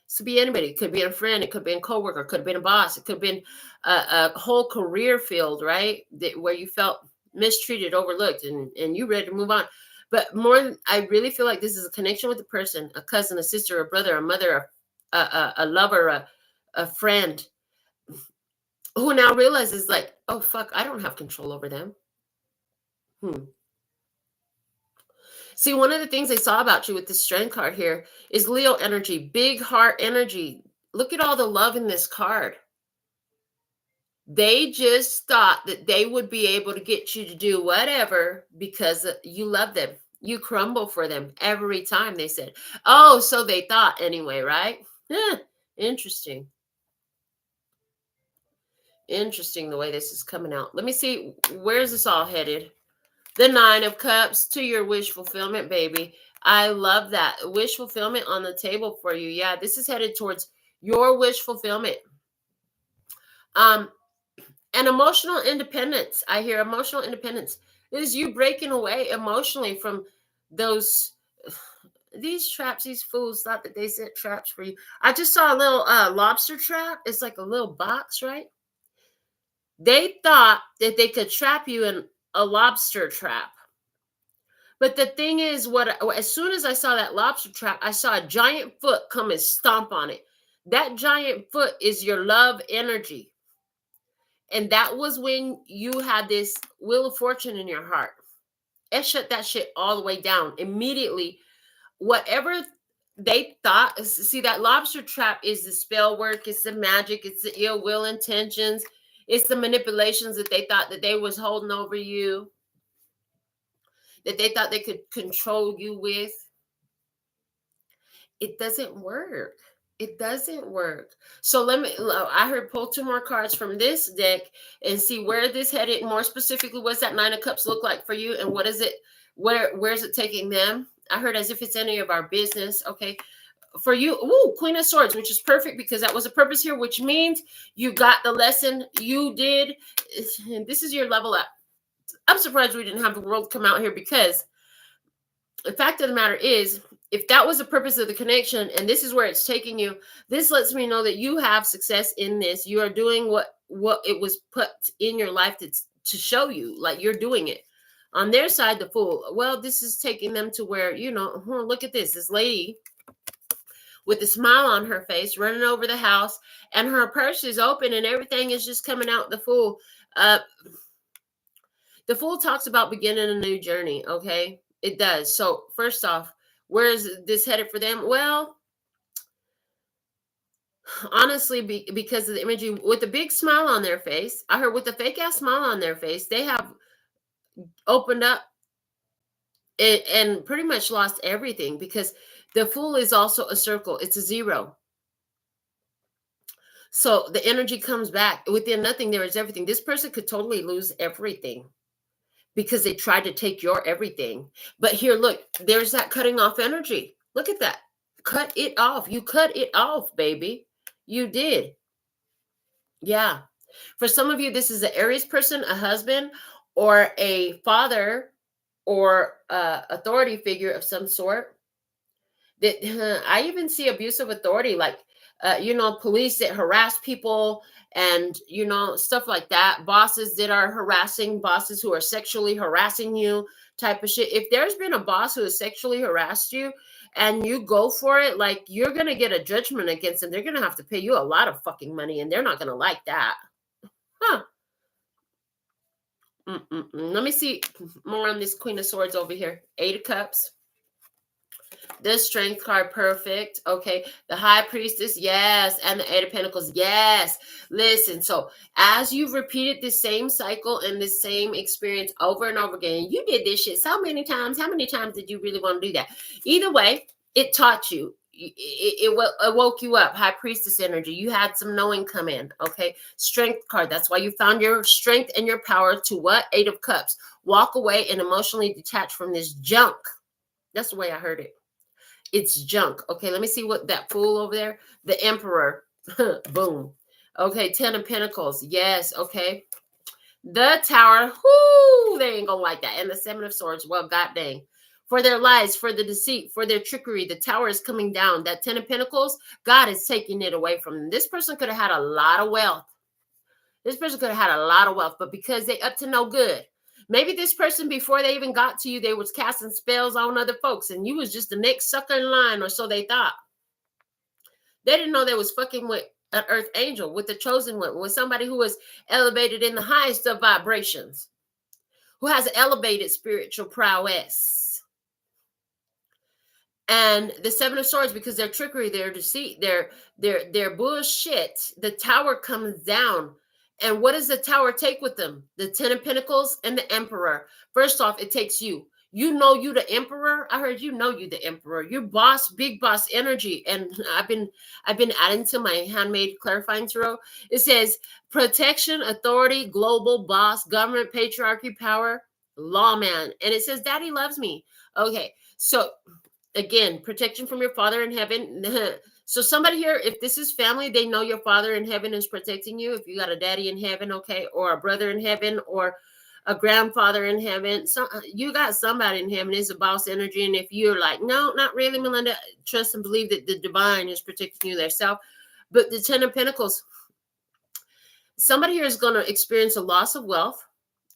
This could be anybody. It could be a friend. It could be a coworker. It could have been a boss. It could have been a whole career field, right? Where you felt mistreated, overlooked, and you ready to move on. But more, I really feel like this is a connection with a person, a cousin, a sister, a brother, a mother, a lover, a friend, who now realizes, like, oh fuck, I don't have control over them. See, one of the things I saw about you with the strength card here is Leo energy, big heart energy. Look at all the love in this card. They just thought that they would be able to get you to do whatever because you love them. You crumble for them every time, they said. Oh, so they thought anyway, right? Interesting. Interesting the way this is coming out. Let me see. Where's this all headed? The 9 of Cups to your wish fulfillment, baby. I love that. Wish fulfillment on the table for you. Yeah, this is headed towards your wish fulfillment. And emotional independence. I hear emotional independence. This is you breaking away emotionally from these traps. These fools thought that they set traps for you. I just saw a little lobster trap. It's like a little box, right? They thought that they could trap you in a lobster trap. But the thing is, as soon as I saw that lobster trap, I saw a giant foot come and stomp on it. That giant foot is your love energy. And that was when you had this Wheel of Fortune in your heart. It shut that shit all the way down immediately. Whatever they thought, see, that lobster trap is the spell work, it's the magic, it's the ill will intentions, it's the manipulations that they thought that they was holding over you, that they thought they could control you with. It doesn't work. It doesn't work. So I heard pull 2 more cards from this deck and see where this headed. More specifically, what's that 9 of Cups look like for you? And what is it? Where's it taking them? I heard as if it's any of our business. Okay. For you, Queen of Swords, which is perfect because that was a purpose here, which means you got the lesson you did. This is your level up. I'm surprised we didn't have the world come out here, because the fact of the matter is, if that was the purpose of the connection and this is where it's taking you, this lets me know that you have success in this. You are doing what it was put in your life to show you, like you're doing it. On their side, the Fool, well, this is taking them to where, look at this lady with a smile on her face running over the house, and her purse is open and everything is just coming out the Fool. The Fool talks about beginning a new journey, okay? It does. So first off, where is this headed for them? Well, honestly, because of the imagery, with a big smile on their face, I heard with a fake ass smile on their face, they have opened up it and pretty much lost everything, because the Fool is also a circle. It's a zero. So the energy comes back. Within nothing, there is everything. This person could totally lose everything because they tried to take your everything. But here, look, there's that cutting off energy. Look at that. Cut it off. You cut it off, baby. You did. Yeah. For some of you, this is an Aries person, a husband, or a father, or authority figure of some sort. That I even see abuse of authority, like police that harass people, and stuff like that. Bosses that are harassing, bosses who are sexually harassing you, type of shit. If there's been a boss who has sexually harassed you and you go for it, like, you're gonna get a judgment against them. They're gonna have to pay you a lot of fucking money, and they're not gonna like that. Huh. Let me see more on this Queen of Swords over here. 8 of Cups. This Strength card, perfect. Okay. The High Priestess, yes. And the 8 of Pentacles, yes. Listen, so as you've repeated this same cycle and this same experience over and over again, you did this shit so many times. How many times did you really want to do that? Either way, it taught you. It woke you up. High Priestess energy. You had some knowing come in. Okay. Strength card. That's why you found your strength and your power to what? 8 of Cups. Walk away and emotionally detach from this junk. That's the way I heard it. It's junk. Okay, let me see what that Fool over there. The Emperor. Boom. Okay, 10 of Pentacles. Yes, okay. The Tower. Whoo, they ain't gonna like that. And the 7 of Swords. Well, god dang. For their lies, for the deceit, for their trickery, the Tower is coming down. That 10 of Pentacles, God is taking it away from them. This person could have had a lot of wealth. This person could have had a lot of wealth, but because they up to no good. Maybe this person, before they even got to you, they was casting spells on other folks, and you was just the next sucker in line, or so they thought. They didn't know they was fucking with an earth angel, with the chosen one, with somebody who was elevated in the highest of vibrations, who has elevated spiritual prowess. And the 7 of Swords, because their trickery, their deceit, their bullshit, the Tower comes down. And what does the Tower take with them? The 10 of Pentacles and the Emperor. First off, it takes you. You know you the Emperor. I heard you the Emperor. You're boss, big boss energy. And I've been adding to my handmade clarifying tarot. It says protection, authority, global boss, government, patriarchy, power, lawman. And it says Daddy loves me. Okay, so again, protection from your Father in heaven. So somebody here, if this is family, they know your Father in heaven is protecting you. If you got a daddy in heaven, okay, or a brother in heaven, or a grandfather in heaven, so you got somebody in heaven. It's a boss energy. And if you're like, no, not really, Melinda, trust and believe that the divine is protecting you themselves. But the 10 of Pentacles, somebody here is going to experience a loss of wealth.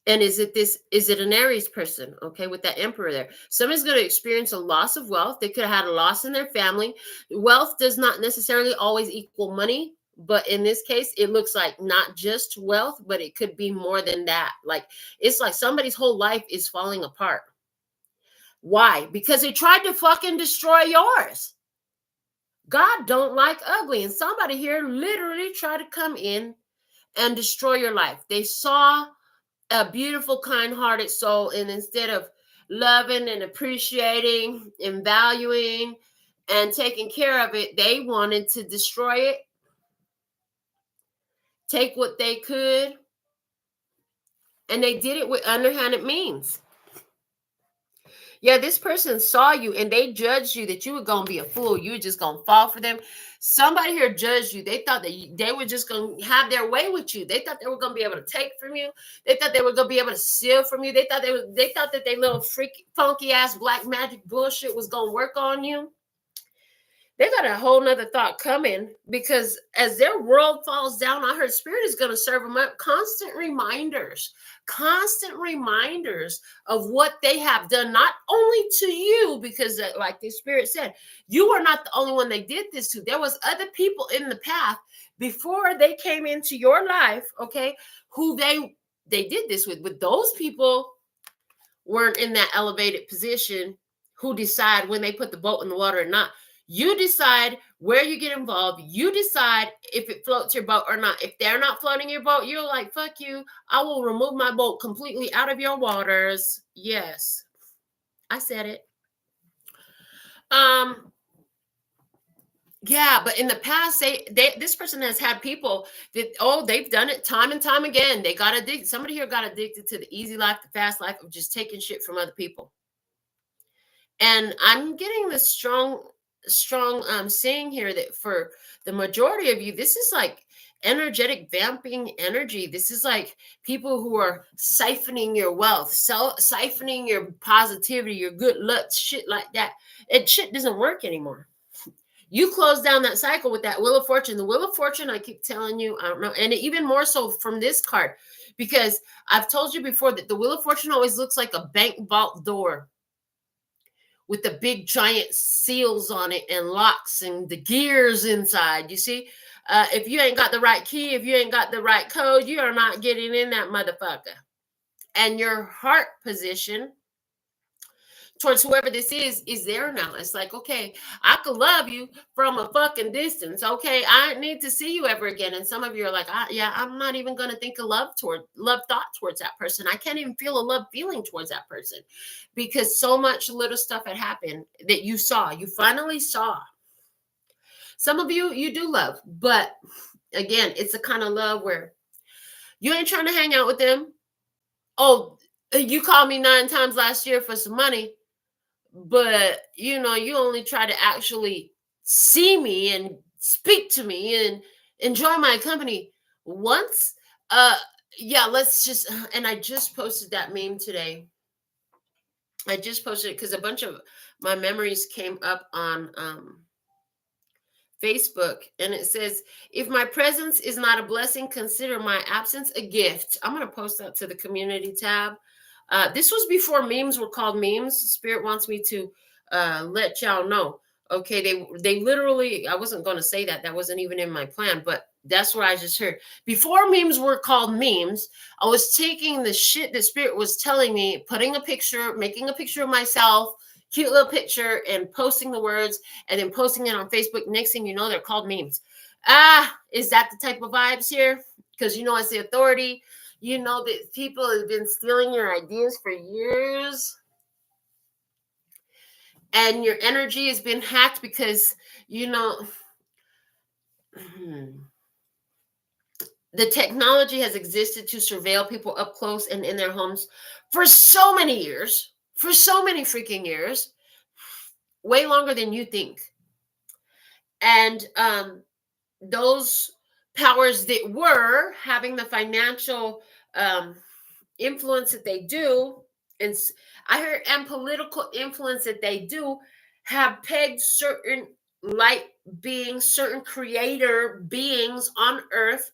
And is it an Aries person? Okay, with that Emperor there. Somebody's going to experience a loss of wealth. They could have had a loss in their family. Wealth does not necessarily always equal money. But in this case, it looks like not just wealth, but it could be more than that. Like, it's like somebody's whole life is falling apart. Why? Because they tried to fucking destroy yours. God don't like ugly. And somebody here literally tried to come in and destroy your life. They saw a beautiful, kind-hearted soul, and instead of loving and appreciating and valuing and taking care of it, they wanted to destroy it, take what they could, and they did it with underhanded means. Yeah, this person saw you and they judged you that you were going to be a fool. You were just going to fall for them. Somebody here judged you. They thought that they were just going to have their way with you. They thought they were going to be able to take from you. They thought they were going to be able to steal from you. They thought that their little freaky, funky ass black magic bullshit was going to work on you. They got a whole nother thought coming, because as their world falls down, I heard Spirit is going to serve them up constant reminders of what they have done, not only to you, because like the Spirit said, you are not the only one they did this to. There was other people in the path before they came into your life, okay, who they they did this with. But those people weren't in that elevated position who decide when they put the boat in the water or not. You decide where you get involved. You decide if it floats your boat or not. If they're not floating your boat, you're like, fuck you. I will remove my boat completely out of your waters. Yes, I said it. Yeah, but in the past, this person has had people that, they've done it time and time again. They got addicted. Somebody here got addicted to the easy life, the fast life of just taking shit from other people. And I'm getting this strong saying here that for the majority of you, this is like energetic vamping energy. This is like people who are siphoning your wealth, siphoning your positivity, your good luck, shit like that. And shit doesn't work anymore. You close down that cycle with that Wheel of Fortune. The Wheel of Fortune, I keep telling you, I don't know, and even more so from this card, because I've told you before that the Wheel of Fortune always looks like a bank vault door with the big giant seals on it and locks and the gears inside. You see, if you ain't got the right key, if you ain't got the right code, you are not getting in that motherfucker. And your heart position towards whoever this is there now. It's like, okay, I could love you from a fucking distance. Okay, I need to see you ever again. And some of you are like, I'm not even going to think of love thought towards that person. I can't even feel a love feeling towards that person because so much little stuff had happened that you finally saw. Some of you do love, but again, it's the kind of love where you ain't trying to hang out with them. Oh, you called me 9 times last year for some money. But, you only try to actually see me and speak to me and enjoy my company once. Let's just, and I just posted that meme today. I just posted it because a bunch of my memories came up on Facebook. And it says, if my presence is not a blessing, consider my absence a gift. I'm going to post that to the community tab. This was before memes were called memes. Spirit wants me to let y'all know. Okay, they literally, I wasn't going to say that. That wasn't even in my plan, but that's what I just heard. Before memes were called memes, I was taking the shit that Spirit was telling me, putting a picture, making a picture of myself, cute little picture, and posting the words, and then posting it on Facebook. Next thing you know, they're called memes. Is that the type of vibes here? Because it's the authority. You know that people have been stealing your ideas for years. And your energy has been hacked because, the technology has existed to surveil people up close and in their homes for so many years, for so many freaking years, way longer than you think. And those powers that were having the financial influence that they do, and I heard, and political influence that they do, have pegged certain light beings, certain creator beings on earth,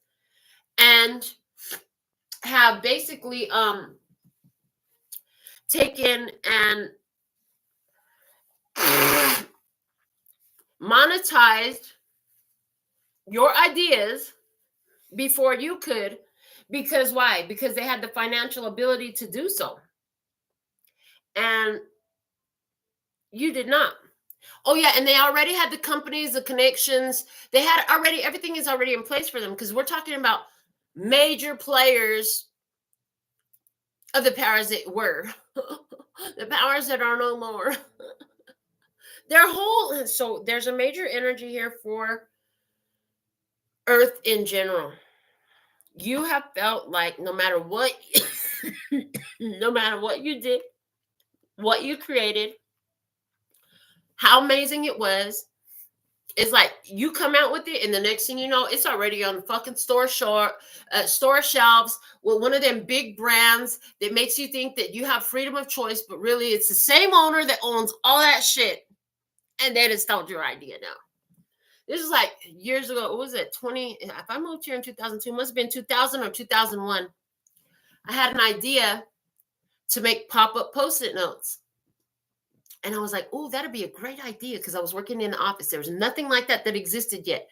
and have basically taken and monetized your ideas before you could. Because why? Because they had the financial ability to do so. And you did not. Oh, yeah. And they already had the companies, the connections. They had already, everything is already in place for them, because we're talking about major players of the powers that were, the powers that are no more. So there's a major energy here for Earth in general. You have felt like no matter what, no matter what you did, what you created, how amazing it was, it's like you come out with it, and the next thing you know, it's already on the fucking store shelves with one of them big brands that makes you think that you have freedom of choice, but really it's the same owner that owns all that shit, and they just stole your idea now. This is like years ago. What was it? If I moved here in 2002, must have been 2000 or 2001. I had an idea to make pop-up Post-it notes. And I was like, oh, that'd be a great idea, because I was working in the office. There was nothing like that existed yet.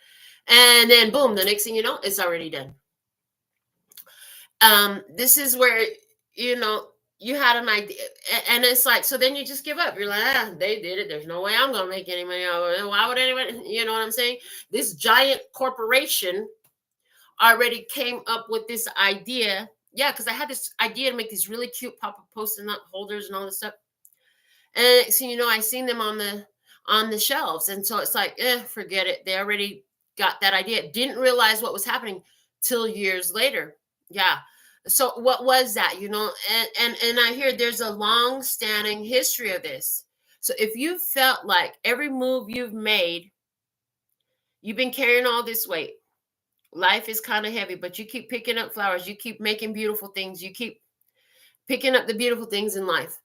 And then boom, the next thing you know, it's already done. This is where, you had an idea, and it's like, so then you just give up. You're like, they did it. There's no way I'm going to make any money. Why would anyone, you know what I'm saying? This giant corporation already came up with this idea. Yeah, because I had this idea to make these really cute pop-up post-it note holders and all this stuff. And so, I seen them on the shelves. And so it's like, forget it. They already got that idea. Didn't realize what was happening till years later. Yeah. So what was that? And I hear there's a long-standing history of this. So if you felt like every move you've made, you've been carrying all this weight, life is kind of heavy, but you keep picking up flowers, you keep making beautiful things, you keep picking up the beautiful things in life.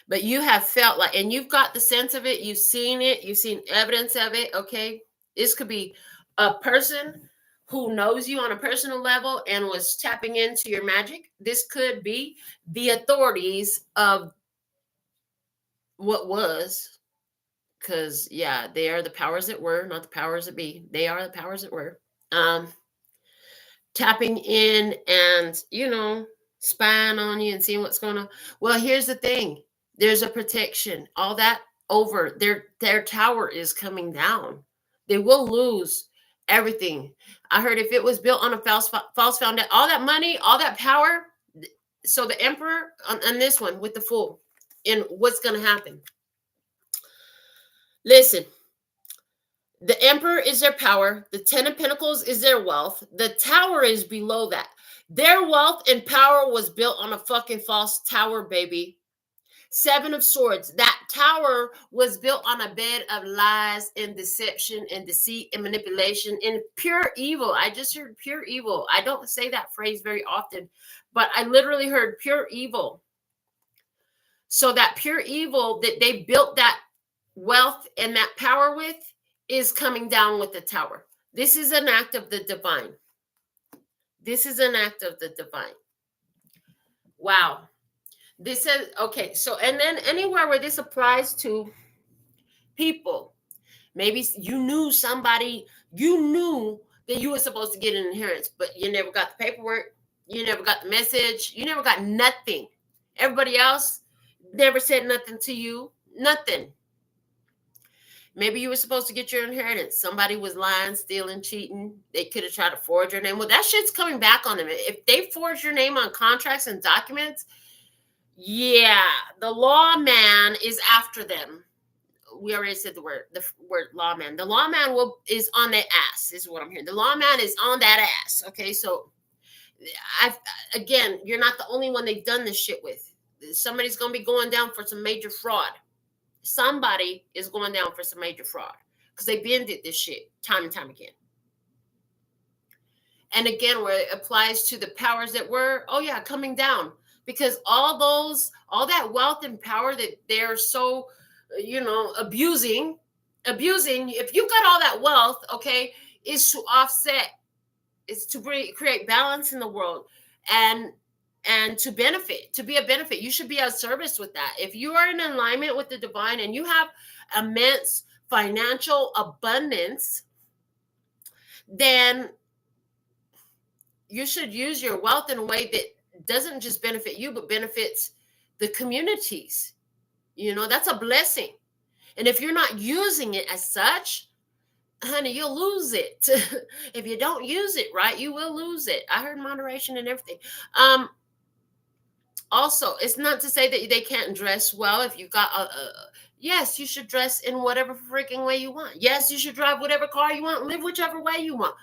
But you have felt like, and you've got the sense of it, you've seen evidence of it, okay? This could be a person who knows you on a personal level and was tapping into your magic. This could be the authorities of what was, because, yeah, they are the powers that were, not the powers that be. They are the powers that were. Tapping in and, spying on you and seeing what's going on. Well, here's the thing. There's a protection. All that over. Their tower is coming down. They will lose everything. I heard if it was built on a false foundation, all that money, all that power. So the emperor on this one with the fool, and what's going to happen? Listen. The emperor is their power. The 10 of Pentacles is their wealth. The tower is below that. Their wealth and power was built on a fucking false tower, baby. 7 of Swords. That tower was built on a bed of lies and deception and deceit and manipulation and pure evil. I just heard pure evil. I don't say that phrase very often, but I literally heard pure evil. So that pure evil that they built that wealth and that power with is coming down with the tower. This is an act of the divine. This is an act of the divine. Wow. This is, okay, so, and then anywhere where this applies to people, maybe you knew somebody, you knew that you were supposed to get an inheritance, but you never got the paperwork, you never got the message, you never got nothing. Everybody else never said nothing to you, nothing. Maybe you were supposed to get your inheritance. Somebody was lying, stealing, cheating. They could have tried to forge your name. Well, that shit's coming back on them. If they forge your name on contracts and documents, yeah, the lawman is after them. We already said the word lawman. The lawman is on their ass, is what I'm hearing. The lawman is on that ass. Okay, so again, you're not the only one they've done this shit with. Somebody's going to be going down for some major fraud. Somebody is going down for some major fraud because they've been did this shit time and time again. And again, where it applies to the powers that were, oh yeah, coming down, because all that wealth and power that they're so, abusing, if you've got all that wealth, okay, is to offset, is to create balance in the world and to be a benefit. You should be of service with that. If you are in alignment with the divine and you have immense financial abundance, then you should use your wealth in a way that doesn't just benefit you, but benefits the communities. That's a blessing. And if you're not using it as such, honey, you'll lose it. If you don't use it right, you will lose it. I heard moderation and everything. Also, it's not to say that they can't dress well. If you've got yes, you should dress in whatever freaking way you want. Yes, you should drive whatever car you want, live whichever way you want.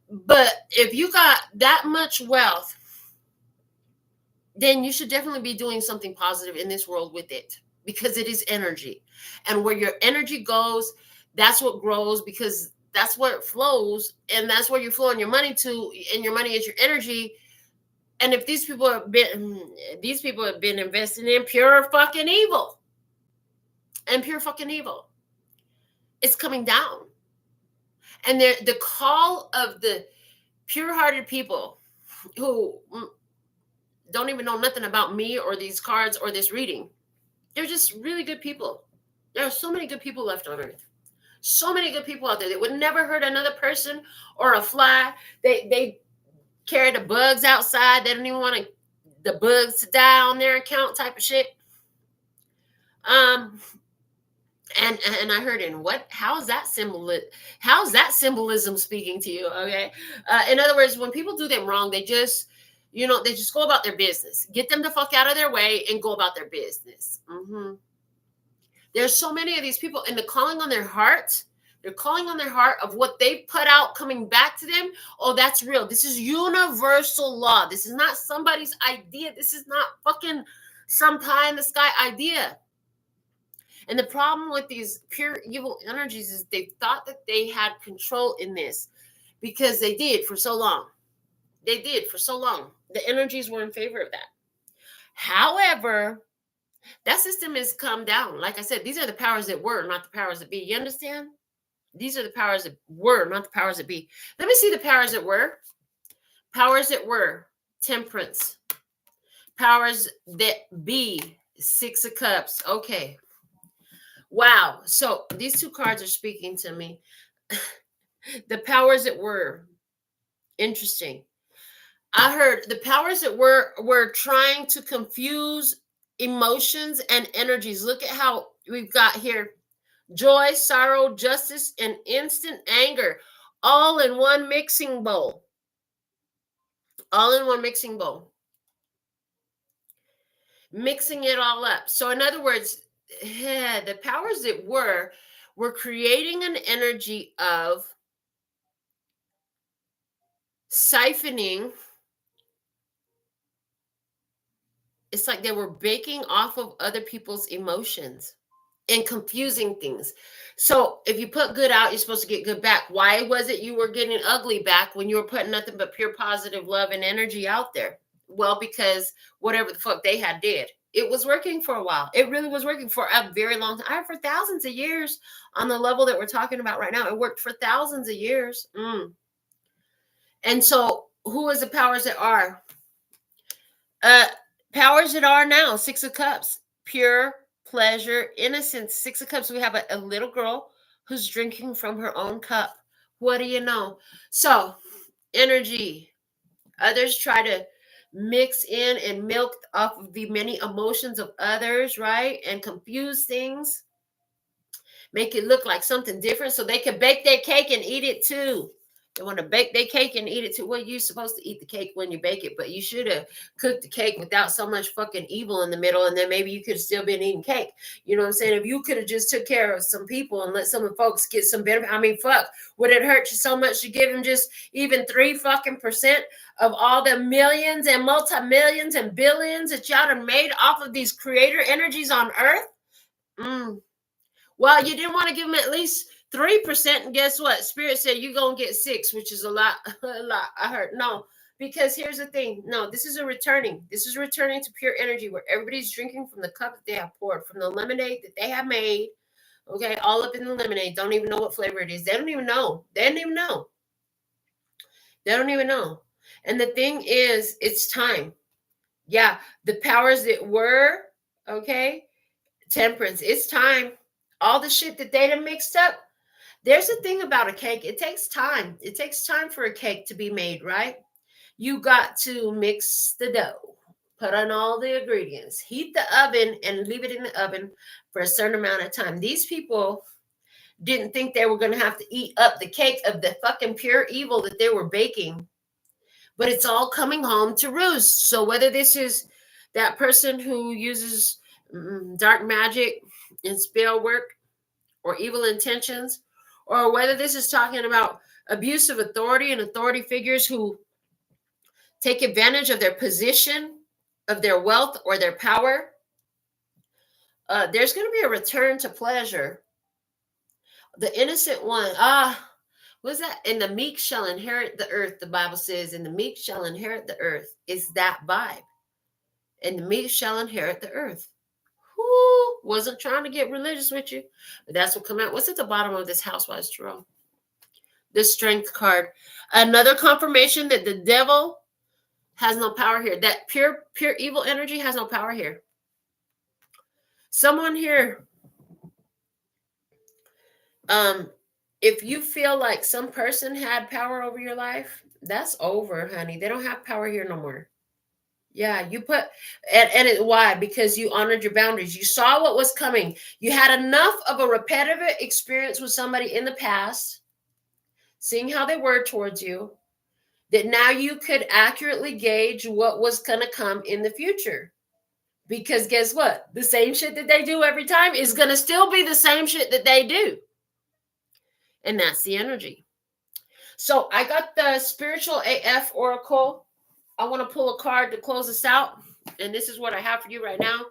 But if you got that much wealth, then you should definitely be doing something positive in this world with it, because it is energy. And where your energy goes, that's what grows, because that's where it flows, and that's where you're flowing your money to, and your money is your energy. And if these people have been investing in pure fucking evil, it's coming down. And the call of the pure-hearted people who don't even know nothing about me or these cards or this reading, they're just really good people. There are so many good people left on earth. So many good people out there that would never hurt another person or a fly. They carry the bugs outside. They don't even want the bugs to die on their account type of shit. And I heard in what? How's that symbolism speaking to you? Okay. In other words, when people do them wrong, they just go about their business. Get them the fuck out of their way and go about their business. There's so many of these people, and they're calling on their heart. They're calling on their heart of what they put out coming back to them. Oh, that's real. This is universal law. This is not somebody's idea. This is not fucking some pie in the sky idea. And the problem with these pure evil energies is they thought that they had control in this because they did for so long. They did for so long. The energies were in favor of that. However, that system has come down. Like I said, these are the powers that were, not the powers that be. You understand? These are the powers that were, not the powers that be. Let me see the powers that were. Powers that were. Temperance. Powers that be. Six of Cups. Okay. Wow. So these two cards are speaking to me. The powers that were. Interesting. I heard the powers that were trying to confuse emotions and energies. Look at how we've got here. Joy, sorrow, justice, and instant anger. All in one mixing bowl. All in one mixing bowl. Mixing it all up. So in other words, the powers that were creating an energy of siphoning. It's like they were baking off of other people's emotions and confusing things. So if you put good out, you're supposed to get good back. Why was it you were getting ugly back when you were putting nothing but pure positive love and energy out there? Well, because whatever the fuck they had did. It was working for a while. It really was working for a very long time. For thousands of years on the level that we're talking about right now. It worked for thousands of years. And so who is the powers that are? Powers that are now. Six of Cups. Pure pleasure, innocence. Six of Cups. We have a little girl who's drinking from her own cup. What do you know? So energy. Others try to mix in and milk off of the many emotions of others, right? And confuse things. Make it look like something different so they can bake their cake and eat it too. They want to bake their cake and eat it too. Well, you're supposed to eat the cake when you bake it, but you should have cooked the cake without so much fucking evil in the middle, and then maybe you could have still been eating cake. You know what I'm saying? If you could have just took care of some people and let some of the folks get some benefit, I mean, fuck, would it hurt you so much to give them just even 3% of all the millions and multi-millions and billions that y'all have made off of these creator energies on Earth? Well, you didn't want to give them at least 3%, and guess what? Spirit said you're gonna get 6, which is a lot. I heard no, because here's the thing. No, this is returning to pure energy where everybody's drinking from the cup that they have poured, from the lemonade that they have made. Okay, all up in the lemonade. Don't even know what flavor it is. They don't even know. And the thing is, it's time. Yeah, the powers that were, okay, temperance. It's time. All the shit that they done mixed up. There's a thing about a cake. It takes time. It takes time for a cake to be made, right? You got to mix the dough, put on all the ingredients, heat the oven, and leave it in the oven for a certain amount of time. These people didn't think they were going to have to eat up the cake of the fucking pure evil that they were baking. But it's all coming home to roost. So whether this is that person who uses dark magic and spell work or evil intentions, or whether this is talking about abuse of authority and authority figures who take advantage of their position, of their wealth, or their power, there's going to be a return to pleasure. The innocent one, what's that? And the meek shall inherit the earth, the Bible says, and the meek shall inherit the earth. Is that vibe. And the meek shall inherit the earth. Who wasn't trying to get religious with you, but that's what come out. What's at the bottom of this Housewives Tarot? The Strength card. Another confirmation that the devil has no power here. That pure evil energy has no power here. Someone here, if you feel like some person had power over your life, That's over, honey. They don't have power here no more. Yeah, you put why? Because you honored your boundaries. You saw what was coming. You had enough of a repetitive experience with somebody in the past, seeing how they were towards you, that now you could accurately gauge what was going to come in the future. Because guess what? The same shit that they do every time is going to still be the same shit that they do. And that's the energy. So I got the Spiritual AF Oracle. I want to pull a card to close us out. And this is what I have for you right now.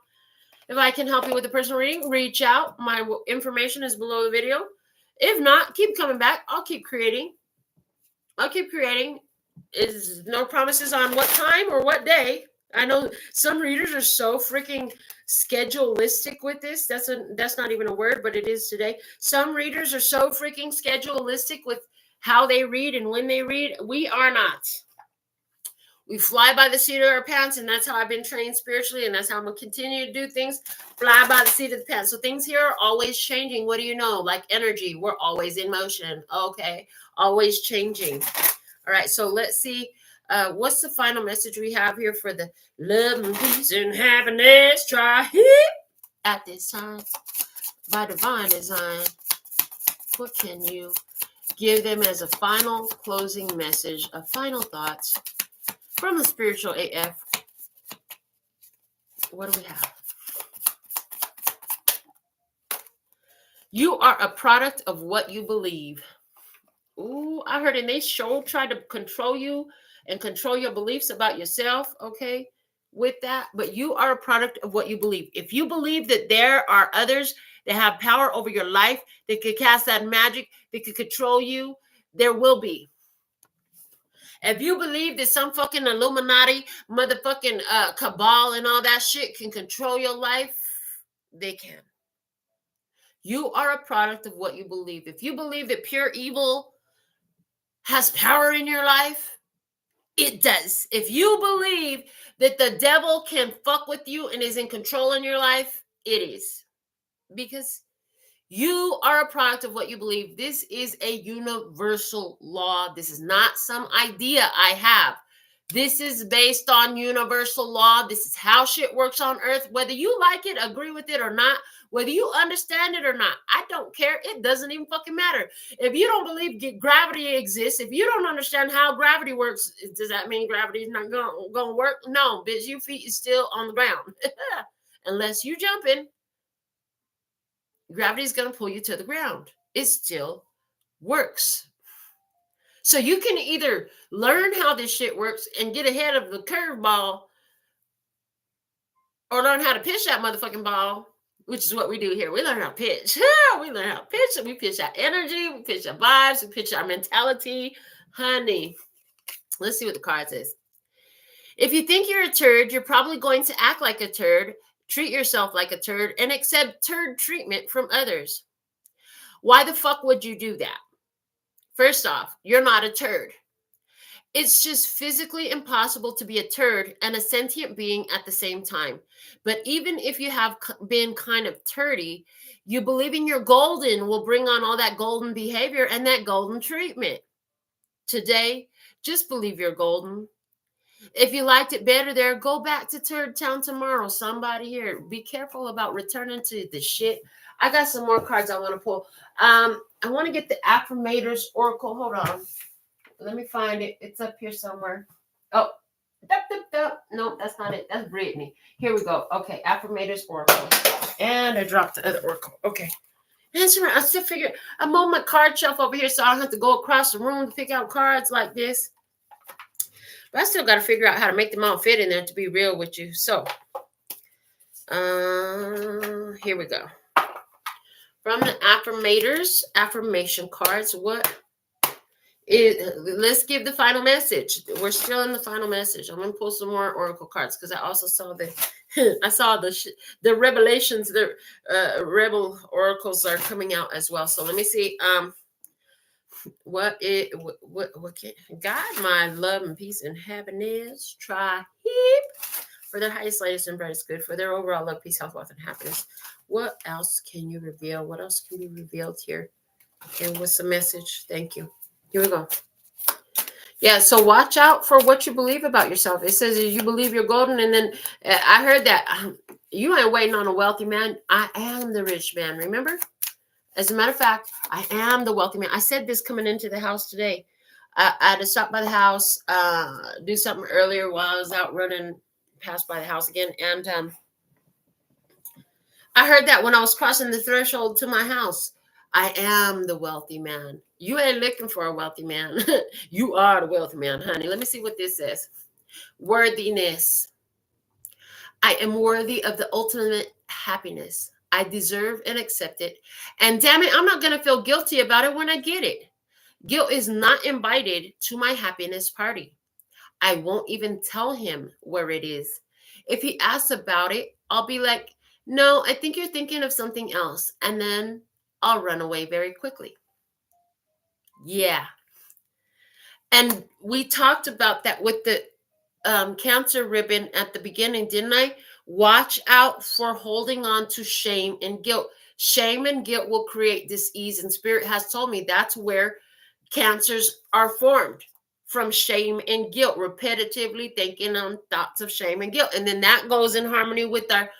If I can help you with a personal reading, reach out. My information is below the video. If not, keep coming back. I'll keep creating. Is no promises on what time or what day. I know some readers are so freaking schedulistic with this. That's not even a word, but it is today. Some readers are so freaking schedulistic with how they read and when they read. We are not. We fly by the seat of our pants, and that's how I've been trained spiritually, and that's how I'm going to continue to do things, fly by the seat of the pants. So things here are always changing. What do you know? Like energy, we're always in motion. Okay, always changing. All right, so let's see. What's the final message we have here for the love and peace and happiness? Try it at this time by divine design. What can you give them as a final closing message, a final thoughts from the Spiritual AF? What do we have? You are a product of what you believe. Ooh, I heard, and they try to control you and control your beliefs about yourself, okay, with that. But you are a product of what you believe. If you believe that there are others that have power over your life, that could cast that magic, that could control you, there will be. If you believe that some fucking Illuminati, motherfucking cabal and all that shit can control your life, they can. You are a product of what you believe. If you believe that pure evil has power in your life, it does. If you believe that the devil can fuck with you and is in control in your life, it is. Because you are a product of what you believe. This is a universal law. This is not some idea I have. This is based on universal law. This is how shit works on earth. Whether you like it, agree with it or not, whether you understand it or not, I don't care. It doesn't even fucking matter. If you don't believe gravity exists, if you don't understand how gravity works, does that mean gravity is not going to work? No, bitch, your feet is still on the ground. Unless you jumping, gravity is going to pull you to the ground. It still works. So you can either learn how this shit works and get ahead of the curveball, or learn how to pitch that motherfucking ball, which is what we do here. We learn how to pitch. We learn how to pitch, and we pitch our energy, we pitch our vibes, we pitch our mentality. Honey, let's see what the card says. If you think you're a turd, you're probably going to act like a turd, treat yourself like a turd, and accept turd treatment from others. Why the fuck would you do that? First off, you're not a turd. It's just physically impossible to be a turd and a sentient being at the same time. But even if you have been kind of turdy, you believing you're golden will bring on all that golden behavior and that golden treatment. Today, just believe you're golden. If you liked it better there, go back to Turd Town tomorrow. Somebody here. Be careful about returning to the shit. I got some more cards I want to pull. I want to get the Affirmators Oracle. Hold on. Let me find it. It's up here somewhere. Oh, no, that's not it. That's Brittany. Here we go. Okay, Affirmators Oracle. And I dropped the other Oracle. Okay. Answer. I still figure I'm on my card shelf over here, so I don't have to go across the room to pick out cards like this. But I still got to figure out how to make them all fit in there, to be real with you. So, here we go. From the Affirmators, affirmation cards, let's give the final message. We're still in the final message. I'm going to pull some more Oracle cards because I also saw the revelations, the rebel oracles are coming out as well. So let me see. What can God, my love and peace and happiness, try hip for their highest, latest, and brightest good, for their overall love, peace, health, wealth, and happiness. What else can you reveal? What else can be revealed here? And what's the message? Thank you. Here we go. Yeah, so watch out for what you believe about yourself. It says you believe you're golden, and then I heard that you ain't waiting on a wealthy man. I am the rich man, remember? As a matter of fact, I am the wealthy man. I said this coming into the house today. I had to stop by the house, do something earlier while I was out running, pass by the house again. And I heard that when I was crossing the threshold to my house. I am the wealthy man. You ain't looking for a wealthy man. You are the wealthy man, honey. Let me see what this says. Worthiness. I am worthy of the ultimate happiness. I deserve and accept it. And damn it, I'm not going to feel guilty about it when I get it. Guilt is not invited to my happiness party. I won't even tell him where it is. If he asks about it, I'll be like, no, I think you're thinking of something else. And then I'll run away very quickly. Yeah. And we talked about that with the Cancer ribbon at the beginning, didn't I? Watch out for holding on to shame and guilt. Shame and guilt will create dis-ease, and Spirit has told me that's where cancers are formed, from shame and guilt, repetitively thinking on thoughts of shame and guilt. And then that goes in harmony with our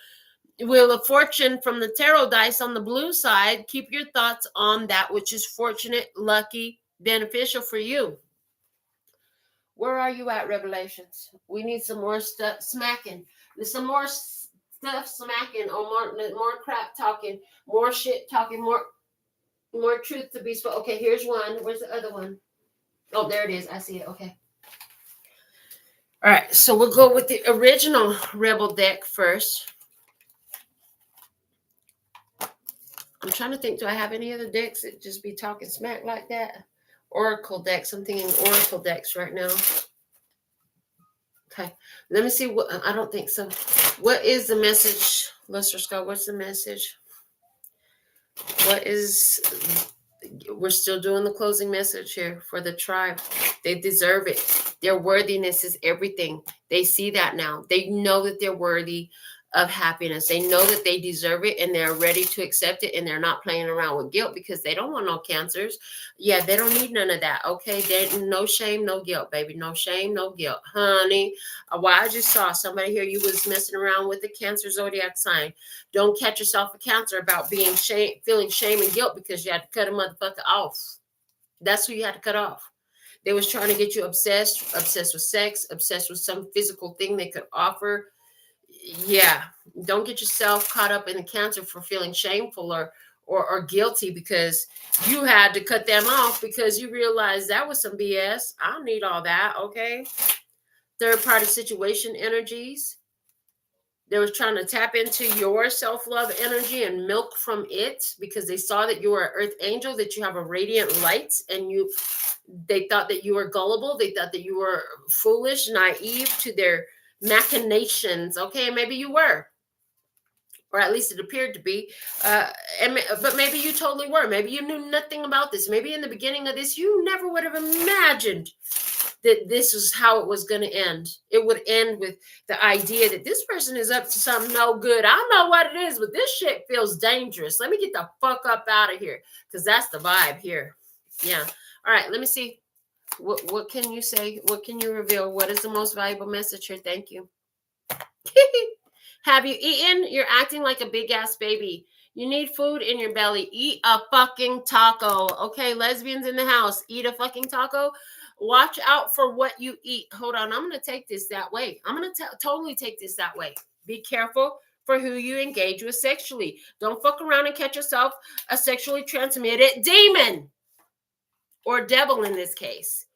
Wheel of Fortune from the tarot dice on the blue side. Keep your thoughts on that which is fortunate, lucky, beneficial for you. Where are you at, Revelations? We need some more stuff smacking. There's some more stuff smacking, or more crap talking, more shit talking, more truth to be spoken. Okay, here's one. Where's the other one? Oh, there it is. I see it. Okay. All right, so we'll go with the original Rebel deck first. I'm trying to think, do I have any other decks that just be talking smack like that? Oracle decks. I'm thinking Oracle decks right now. Okay, let me see. What I don't think so. What is the message, Lester Scott? What's the message? What is? We're still doing the closing message here for the tribe. They deserve it. Their worthiness is everything. They see that now. They know that they're worthy of happiness. They know that they deserve it, and they're ready to accept it, and they're not playing around with guilt because they don't want no cancers. Yeah, they don't need none of that. Okay, no shame, no guilt, baby. No shame, no guilt, honey. Well, I just saw somebody here. You was messing around with the Cancer zodiac sign. Don't catch yourself a Cancer about feeling shame and guilt because you had to cut a motherfucker off. That's who you had to cut off. They was trying to get you obsessed with sex, obsessed with some physical thing they could offer. Yeah, don't get yourself caught up in the Cancer for feeling shameful or guilty because you had to cut them off because you realized that was some BS. I don't need all that. Okay. Third party situation energies. They were trying to tap into your self-love energy and milk from it because they saw that you were an earth angel, that you have a radiant light, and they thought that you were gullible. They thought that you were foolish, naive to their machinations. Okay, maybe you were, or at least it appeared to be. But maybe you totally were. Maybe you knew nothing about this. Maybe in the beginning of this, you never would have imagined that this was how it was going to end. It would end with the idea that this person is up to something no good. I don't know what it is, but this shit feels dangerous. Let me get the fuck up out of here, because that's the vibe here. Yeah. All right. Let me see. What can you say? What can you reveal? What is the most valuable message here? Thank you. Have you eaten? You're acting like a big ass baby. You need food in your belly. Eat a fucking taco. Okay, lesbians in the house, eat a fucking taco. Watch out for what you eat. Hold on, I'm going to take this that way. I'm going to totally take this that way. Be careful for who you engage with sexually. Don't fuck around and catch yourself a sexually transmitted demon or devil in this case.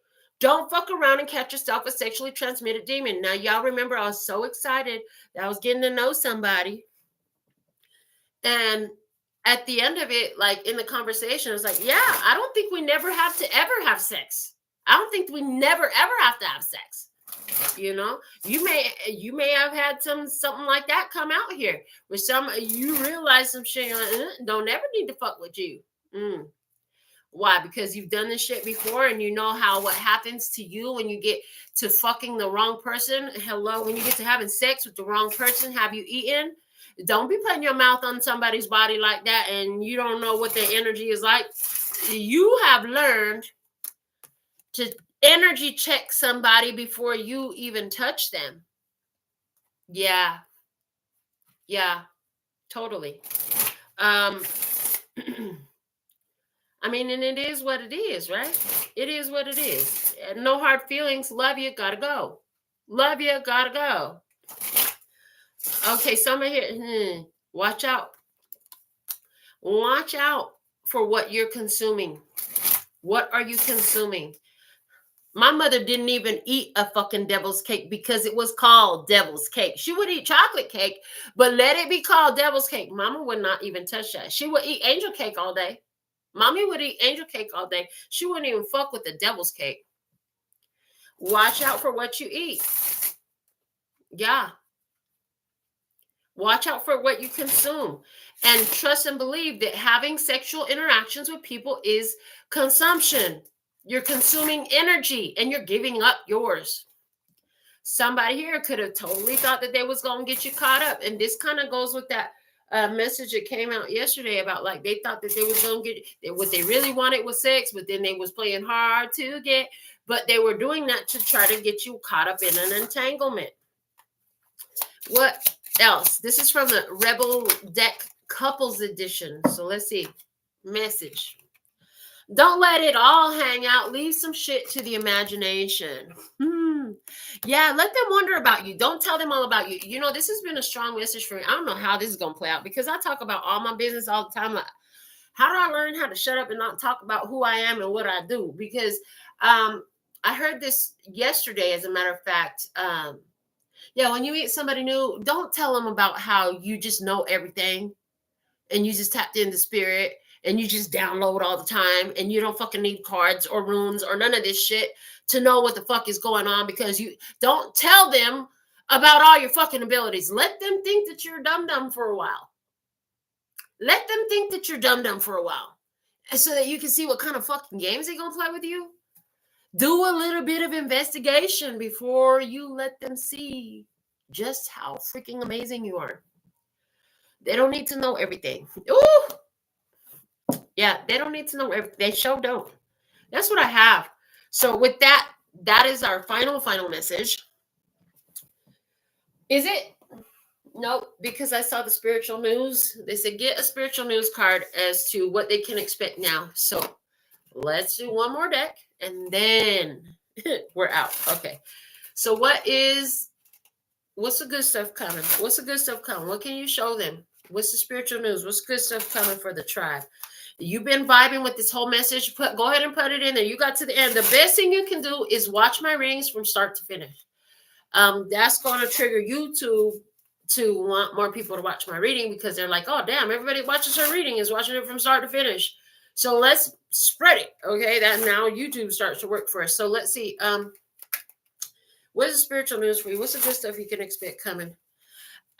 Don't fuck around and catch yourself a sexually transmitted demon. Now, y'all remember I was so excited that I was getting to know somebody. And at the end of it, like in the conversation, I was like, yeah, I don't think we never have to ever have sex. I don't think we never, ever have to have sex. You know, you may have had something like that come out here where you realize some shit, don't ever need to fuck with you. Why? Because you've done this shit before and you know what happens to you when you get to fucking the wrong person. Hello, when you get to having sex with the wrong person, have you eaten? Don't be putting your mouth on somebody's body like that and you don't know what their energy is like. You have learned to Energy check somebody before you even touch them. Yeah. Yeah, totally. I mean, and it is what it is, right? It is what it is. No hard feelings. Love you. Gotta go. Love you. Gotta go. Okay, somebody here. Watch out. Watch out for what you're consuming. What are you consuming? My mother didn't even eat a fucking devil's cake because it was called devil's cake. She would eat chocolate cake, but let it be called devil's cake. Mama would not even touch that. She would eat angel cake all day. Mommy would eat angel cake all day. She wouldn't even fuck with the devil's cake. Watch out for what you eat. Yeah. Watch out for what you consume. And trust and believe that having sexual interactions with people is consumption. You're consuming energy and you're giving up yours. Somebody here could have totally thought that they was going to get you caught up. And this kind of goes with that message that came out yesterday about like they thought that they was going to get what they really wanted was sex, but then they was playing hard to get. But they were doing that to try to get you caught up in an entanglement. What else? This is from the Rebel Deck Couples Edition. So let's see. Message. Don't let it all hang out. Leave some shit to the imagination. Yeah, let them wonder about you. Don't tell them all about you. You know, this has been a strong message for me. I don't know how this is going to play out because I talk about all my business all the time. Like, how do I learn how to shut up and not talk about who I am and what I do? Because I heard this yesterday, as a matter of fact. Yeah, when you meet somebody new, don't tell them about how you just know everything and you just tapped into spirit and you just download all the time and you don't fucking need cards or runes or none of this shit to know what the fuck is going on, because you don't tell them about all your fucking abilities. Let them think that you're dum-dum for a while. Let them think that you're dum-dum for a while so that you can see what kind of fucking games they're going to play with you. Do a little bit of investigation before you let them see just how freaking amazing you are. They don't need to know everything. Ooh! Yeah, they don't need to know everything. They sure don't. That's what I have. So with that, that is our final message. Is it? No, because I saw the spiritual news. They said get a spiritual news card as to what they can expect now. So let's do one more deck and then we're out. Okay. So what's the good stuff coming? What's the good stuff coming? What can you show them? What's the spiritual news? What's the good stuff coming for the tribe? You've been vibing with this whole message. Go ahead and put it in there. You got to the end. The best thing you can do is watch my readings from start to finish. That's going to trigger YouTube to want more people to watch my reading because they're like, oh, damn, everybody watches her reading is watching it from start to finish. So let's spread it. Okay, that now YouTube starts to work for us. So let's see. What is the spiritual news for you? What's the good stuff you can expect coming?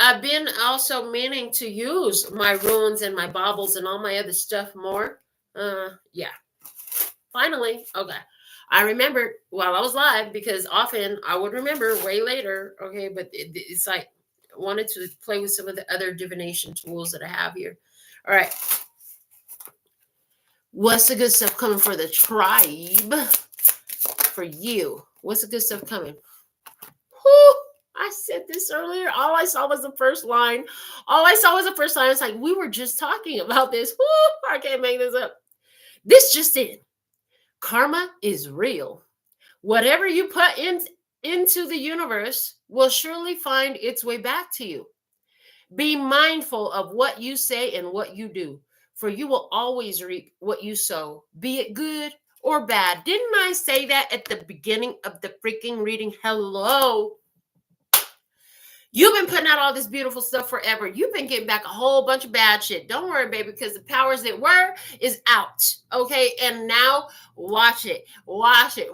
I've been also meaning to use my runes and my baubles and all my other stuff more. Yeah. Finally, okay. I remembered while I was live because often I would remember way later. Okay, but it's like I wanted to play with some of the other divination tools that I have here. All right. What's the good stuff coming for the tribe? For you. What's the good stuff coming? Whew. I said this earlier. All I saw was the first line. It's like, we were just talking about this. Whew, I can't make this up. This just in. Karma is real. Whatever you put into the universe will surely find its way back to you. Be mindful of what you say and what you do, for you will always reap what you sow, be it good or bad. Didn't I say that at the beginning of the freaking reading? Hello. You've been putting out all this beautiful stuff forever. You've been getting back a whole bunch of bad shit. Don't worry, baby, because the powers that were is out. Okay, and now watch it. Watch it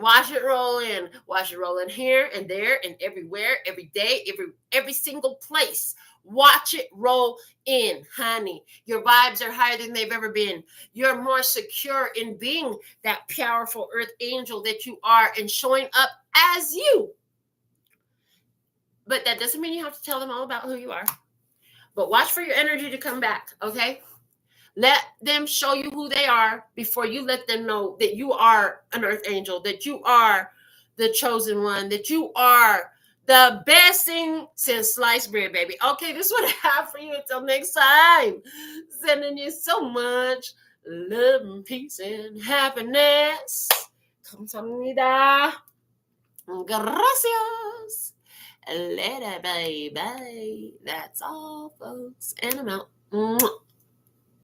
roll in. Watch it roll in here and there and everywhere, every day, every single place. Watch it roll in, honey. Your vibes are higher than they've ever been. You're more secure in being that powerful earth angel that you are and showing up as you. But that doesn't mean you have to tell them all about who you are. But watch for your energy to come back, okay? Let them show you who they are before you let them know that you are an earth angel, that you are the chosen one, that you are the best thing since sliced bread, baby. Okay, this is what I have for you. Until next time, sending you so much love and peace and happiness. 감사합니다. Gracias. Later, bye. That's all, folks. And I'm out.